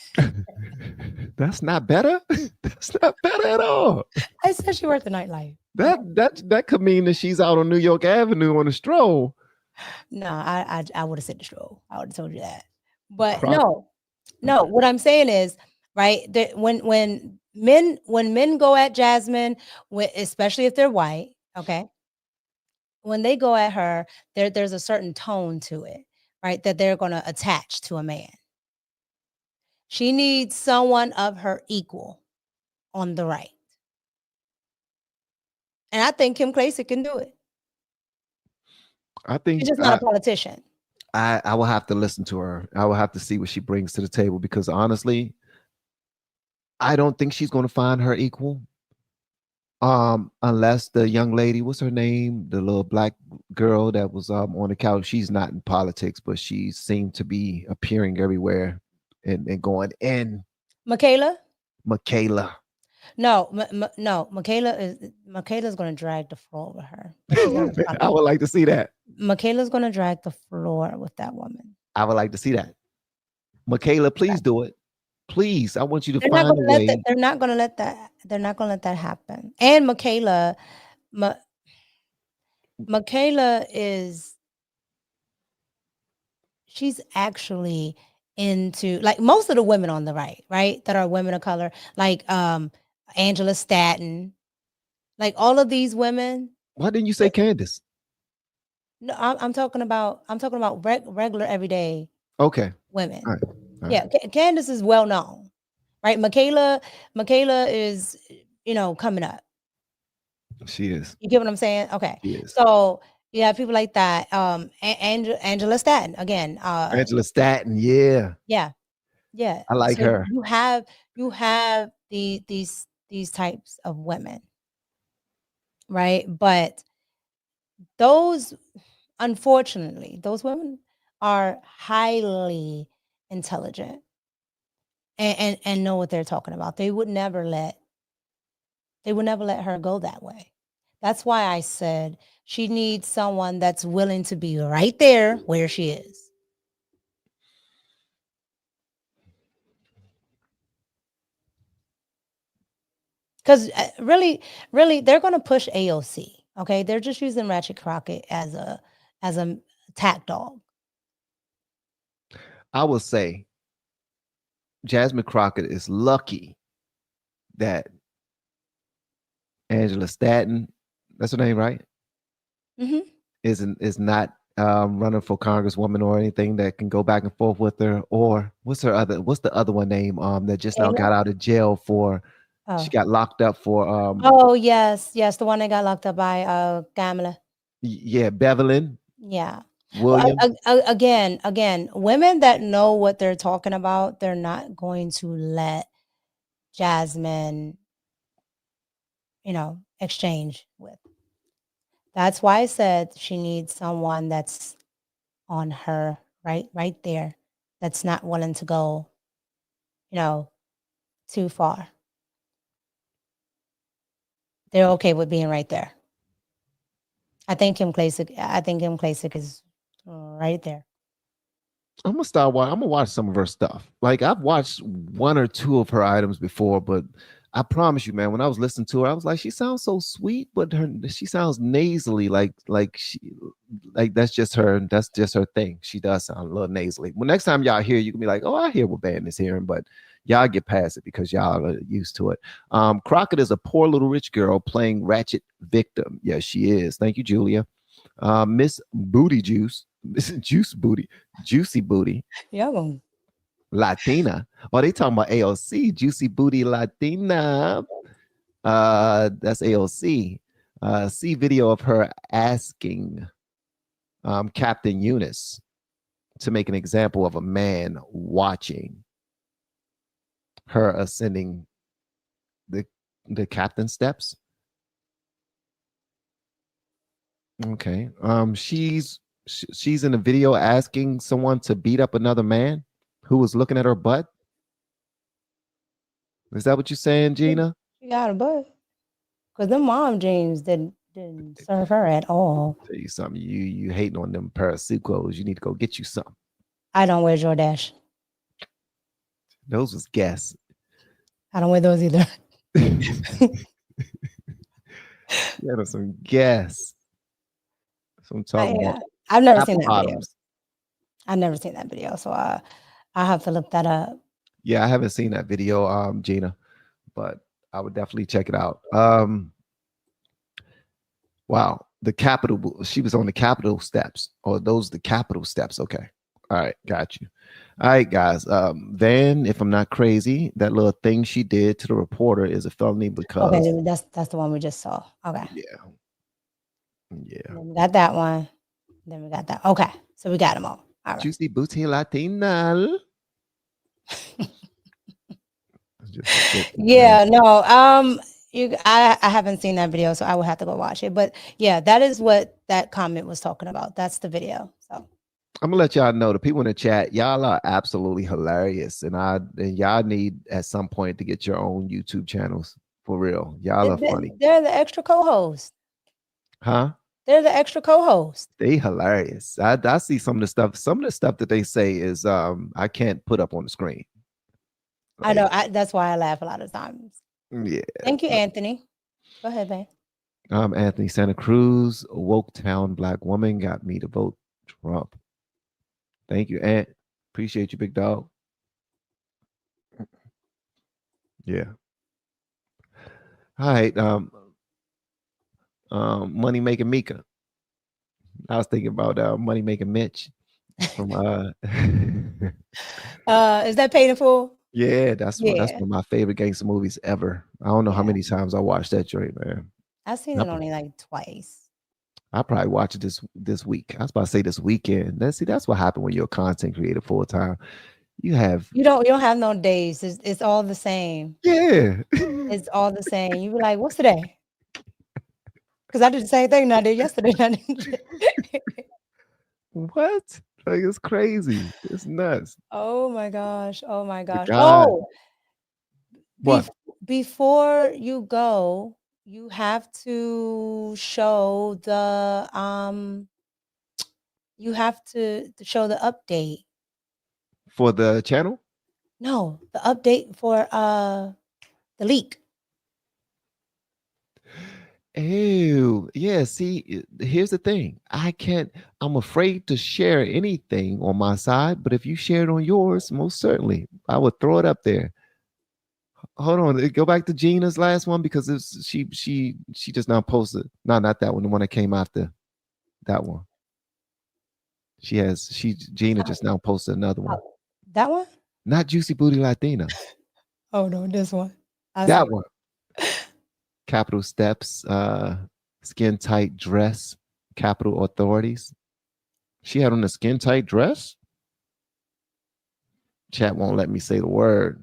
That's not better. That's not better at all. I said she worked the nightlife. That could mean that she's out on New York Avenue on a stroll. No, I would have said the stroll. I would have told you that. But Crock. no. What I'm saying is, right, that when men go at Jasmine, especially if they're white, okay, when they go at her, there's a certain tone to it, right, that they're going to attach to a man. She needs someone of her equal on the right, and I think Kim Klacik can do it. I think She's just not a politician. I will have to listen to her. I will have to see what she brings to the table because honestly, I don't think she's going to find her equal. Unless the young lady, what's her name? The little black girl that was on the couch. She's not in politics, but she seemed to be appearing everywhere and going in. Michaela? Michaela. No, no. Michaela's going to drag the floor with her. But she's not a I would like to see that. Michaela's going to drag the floor with that woman. I would like to see that. Michaela, please do it. Please, I want you to They're not find a going to let that. way. They're not going to let that. They're not going to let that happen. And Michaela is. She's actually into, like, most of the women on the right, that are women of color, like Angela Stanton, like all of these women. Why didn't you say Candace? No, I'm talking about regular everyday Okay. women. All right. All Yeah, Candace is well known, right? Michaela is, coming up. She is. You get what I'm saying? Okay. She is. So you have people like that. Angela Stanton again. Angela Stanton. Yeah. Yeah. I like So her. you have these types of women, right? But those, unfortunately, those women are highly intelligent and know what they're talking about. They would never let her go that way. That's why I said she needs someone that's willing to be right there where she is. Because really, they're going to push AOC. Okay, they're just using Ratchet Crockett as a attack dog. I will say Jasmine Crockett is lucky that Angela Stanton, that's her name, right? Mm-hmm. Is not running for congresswoman or anything that can go back and forth with her. Or what's the other one name that just now got out of jail for she got locked up for oh yes, the one that got locked up by Kamala. Yeah, Bevelyn. Yeah. William. Well, again, women that know what they're talking about, they're not going to let Jasmine, exchange with. That's why I said she needs someone that's on her right there, that's not willing to go, too far. They're okay with being right there. I think Kim Klacik is right there. I'm gonna start watching. I'm gonna watch some of her stuff. Like I've watched one or two of her items before, but I promise you, man, when I was listening to her, I was like, she sounds so sweet, but she sounds nasally, like that's just her. That's just her thing. She does sound a little nasally. Well, next time y'all hear, you can be like, oh, I hear what band is hearing, but y'all get past it because y'all are used to it. Crockett is a poor little rich girl playing ratchet victim. Yes, she is. Thank you, Julia. Miss Booty Juice, Miss Juice Booty, Juicy Booty, Y'all gonna Latina. Oh, they talking about AOC, Juicy Booty Latina. That's AOC. See video of her asking Captain Eunice to make an example of a man watching her ascending the captain steps. Okay. She's in a video asking someone to beat up another man who was looking at her butt. Is that what you're saying, Gina? she got a butt. Because the mom jeans didn't serve her at all. Tell you something. You hating on them parasuit clothes. You need to go get you some. I don't wear Jordache. Those was guess. I don't wear those either. Yeah, that's some guess. That's what I'm talking about. I've never Apple seen that video. bottoms. I've never seen that video, so I have to look that up. Yeah, I haven't seen that video, Gina, but I would definitely check it out. Wow, the Capitol. She was on the Capitol steps. Oh, those the Capitol steps. Okay, all right, got you. All right, guys. Van, if I'm not crazy, that little thing she did to the reporter is a felony because. Okay, that's the one we just saw. Okay. Yeah. Then we got that one. Then we got that. Okay, so we got them all. All right. Juicy Booty Latina. Yeah, no. I haven't seen that video, so I will have to go watch it. But yeah, that is what that comment was talking about. That's the video. So I'm gonna let y'all know, the people in the chat, y'all are absolutely hilarious, and y'all need at some point to get your own YouTube channels for real. Y'all are funny. They're the extra co-host. Huh? They're the extra co-host. They hilarious. I see some of the stuff. Some of the stuff that they say is I can't put up on the screen. I know. That's why I laugh a lot of times. Yeah. Thank you, Anthony. Go ahead, man. Anthony Santa Cruz, a woke town black woman got me to vote Trump. Thank you, Ant. Appreciate you, big dog. Yeah. All right. Money Making Mika. I was thinking about Money Making Mitch from Is that Paid in Full? Yeah, that's one of my favorite gangster movies ever. I don't know how many times I watched that joint, man. I've seen it only like twice. I probably watch it this week. I was about to say this weekend. That's what happened when you're a content creator full time. You don't have no days. It's all the same. Yeah. It's all the same. You be like, what's today? Because I did the same thing I did yesterday. What? Like, it's crazy. It's nuts. Oh my gosh. Oh my gosh. God. Oh, what? Before you go, you have to show the show the update for the channel. No, the update for the leak. Ew. Yeah, see, here's the thing. I'm afraid to share anything on my side, but if you share it on yours, most certainly I would throw it up there. Hold on, go back to Gina's last one because she just now posted. No, not that one, the one that came after that one. Gina just now posted another one. That one? Not Juicy Booty Latina. Oh no, this one. That one. Capitol Steps, skin tight dress, Capitol Authorities. She had on a skin tight dress. Chat won't let me say the word.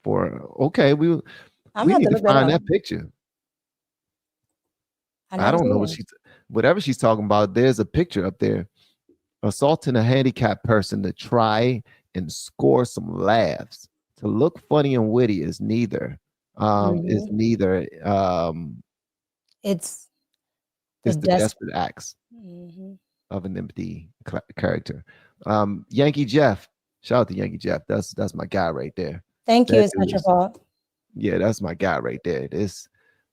Okay, we need to find that picture. I don't know whatever she's talking about. There's a picture up there. Assaulting a handicapped person to try and score some laughs. To look funny and witty is neither. It's It's the desperate acts Mhm. of an empty character. Yankee Jeff, shout out to Yankee Jeff. That's my guy right there. Thank you. That It's not dude your is- fault. Yeah, that's my guy right there.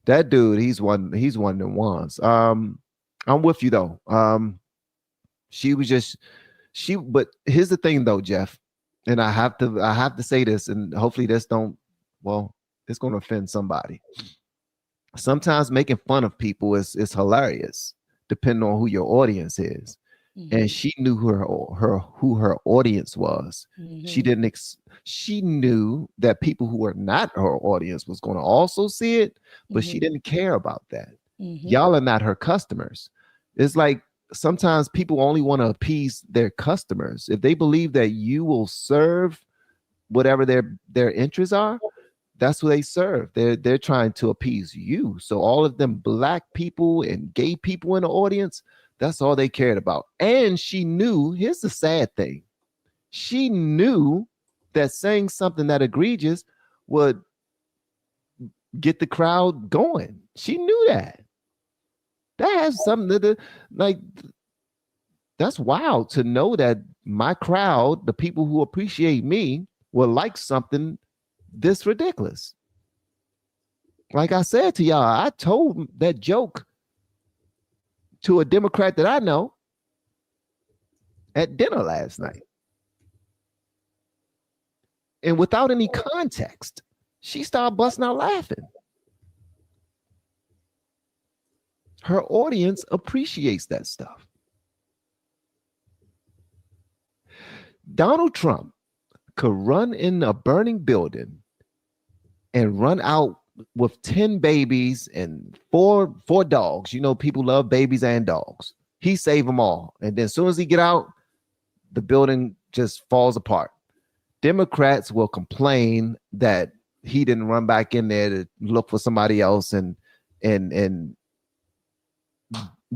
That dude, he's one of the ones. I'm with you though. But here's the thing though, Jeff, and I have to say this, and hopefully this don't, well, it's gonna offend somebody. Sometimes making fun of people is hilarious, depending on who your audience is. And she knew who her audience was. She Mhm. didn't she knew that people who were not her audience was going to also see it, but she didn't care about that. Mhm. Y'all are not her customers. It's like sometimes people only want to appease their customers. If they believe that you will serve whatever their interests are, that's who they serve. They're trying to appease you. So all of them black people and gay people in the audience, that's all they cared about. And she knew, here's the sad thing. She knew that saying something that egregious would get the crowd going. She knew that. That has something to do, like, that's wild to know that my crowd, the people who appreciate me, will like something this ridiculous. Like I said to y'all, I told that joke to a Democrat that I know at dinner last night. And without any context, she started busting out laughing. Her audience appreciates that stuff. Donald Trump could run in a burning building and run out with 10 babies and four dogs. You know, people love babies and dogs. He saved them all. And then as soon as he get out, the building just falls apart. Democrats will complain that he didn't run back in there to look for somebody else and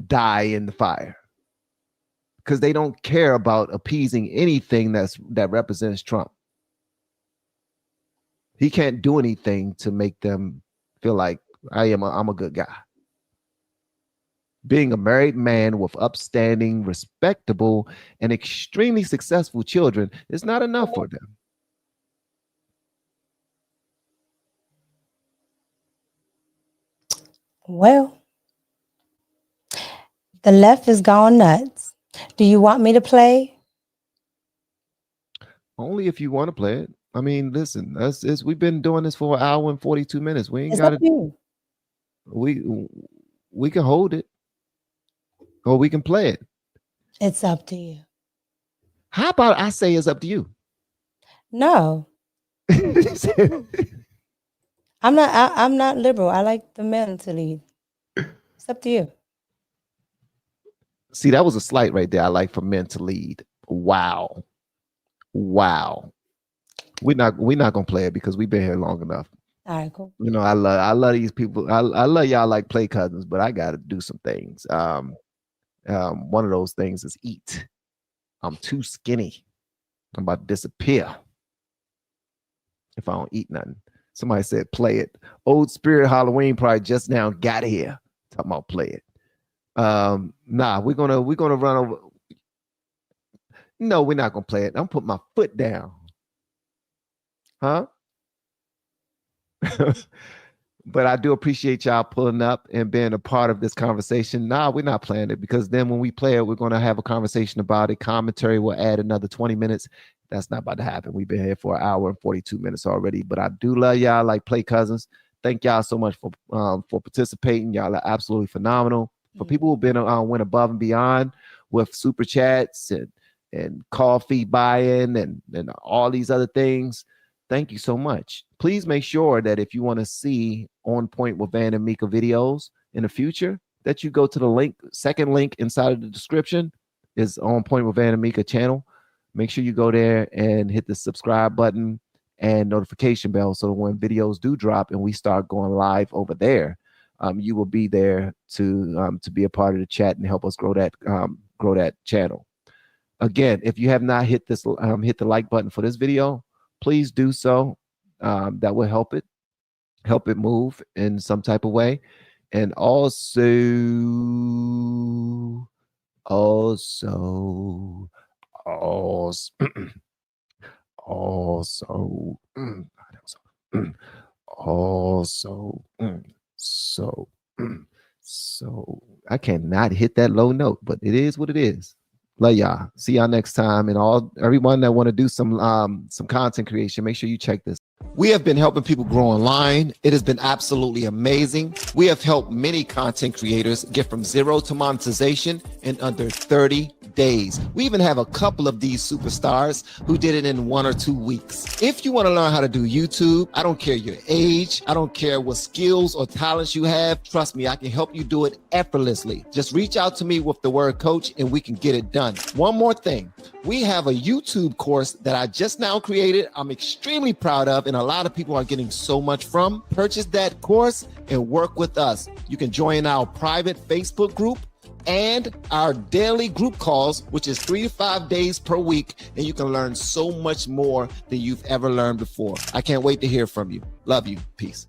die in the fire, because they don't care about appeasing anything that represents Trump. He can't do anything to make them feel like I'm a good guy. Being a married man with upstanding, respectable, and extremely successful children is not enough for them. Well, the left is gone nuts. Do you want me to play? Only if you want to play it. I mean, listen, we've been doing this for an hour and 42 minutes. We ain't It's got up to. to you. We can hold it, or we can play it. It's up to you. How about I say it's up to you? No, I'm not. I'm not liberal. I like the men to lead. It's up to you. See, that was a slight right there. I like for men to lead. Wow. We're not gonna play it because we've been here long enough. All right, cool. You know, I love these people. I love y'all like play cousins, but I gotta do some things. One of those things is eat. I'm too skinny. I'm about to disappear if I don't eat nothing. Somebody said play it. Old Spirit Halloween probably just now got here. Talking about play it. Nah, we're gonna run over. No, we're not gonna play it. I'm putting my foot down. Huh? But I do appreciate y'all pulling up and being a part of this conversation. Nah, we're not playing it, because then when we play it, we're going to have a conversation about it. Commentary will add another 20 minutes. That's not about to happen. We've been here for an hour and 42 minutes already, but I do love y'all like play cousins. Thank y'all so much for participating. Y'all are absolutely phenomenal. For people who've been went above and beyond with super chats and coffee buy-in and all these other things, thank you so much. Please make sure that if you want to see On Point with Van and Mika videos in the future, that you go to the second link inside of the description is On Point with Van and Mika channel. Make sure you go there and hit the subscribe button and notification bell, so that when videos do drop and we start going live over there, you will be there to be a part of the chat and help us grow that channel. Again, if you have not hit the like button for this video, please do so. That will help it move in some type of way. And also, also, so I cannot hit that low note, but it is what it is. Love y'all. See y'all next time. And everyone that want to do some content creation, make sure you check this. We have been helping people grow online. It has been absolutely amazing. We have helped many content creators get from zero to monetization in under 30 days. We even have a couple of these superstars who did it in 1 or 2 weeks. If you want to learn how to do YouTube, I don't care your age, I don't care what skills or talents you have. Trust me, I can help you do it effortlessly. Just reach out to me with the word coach and we can get it done. One more thing. We have a YouTube course that I just now created. I'm extremely proud of, and a lot of people are getting so much from. Purchase that course and work with us. You can join our private Facebook group and our daily group calls, which is 3 to 5 days per week, and you can learn so much more than you've ever learned before. I can't wait to hear from you. Love you. Peace.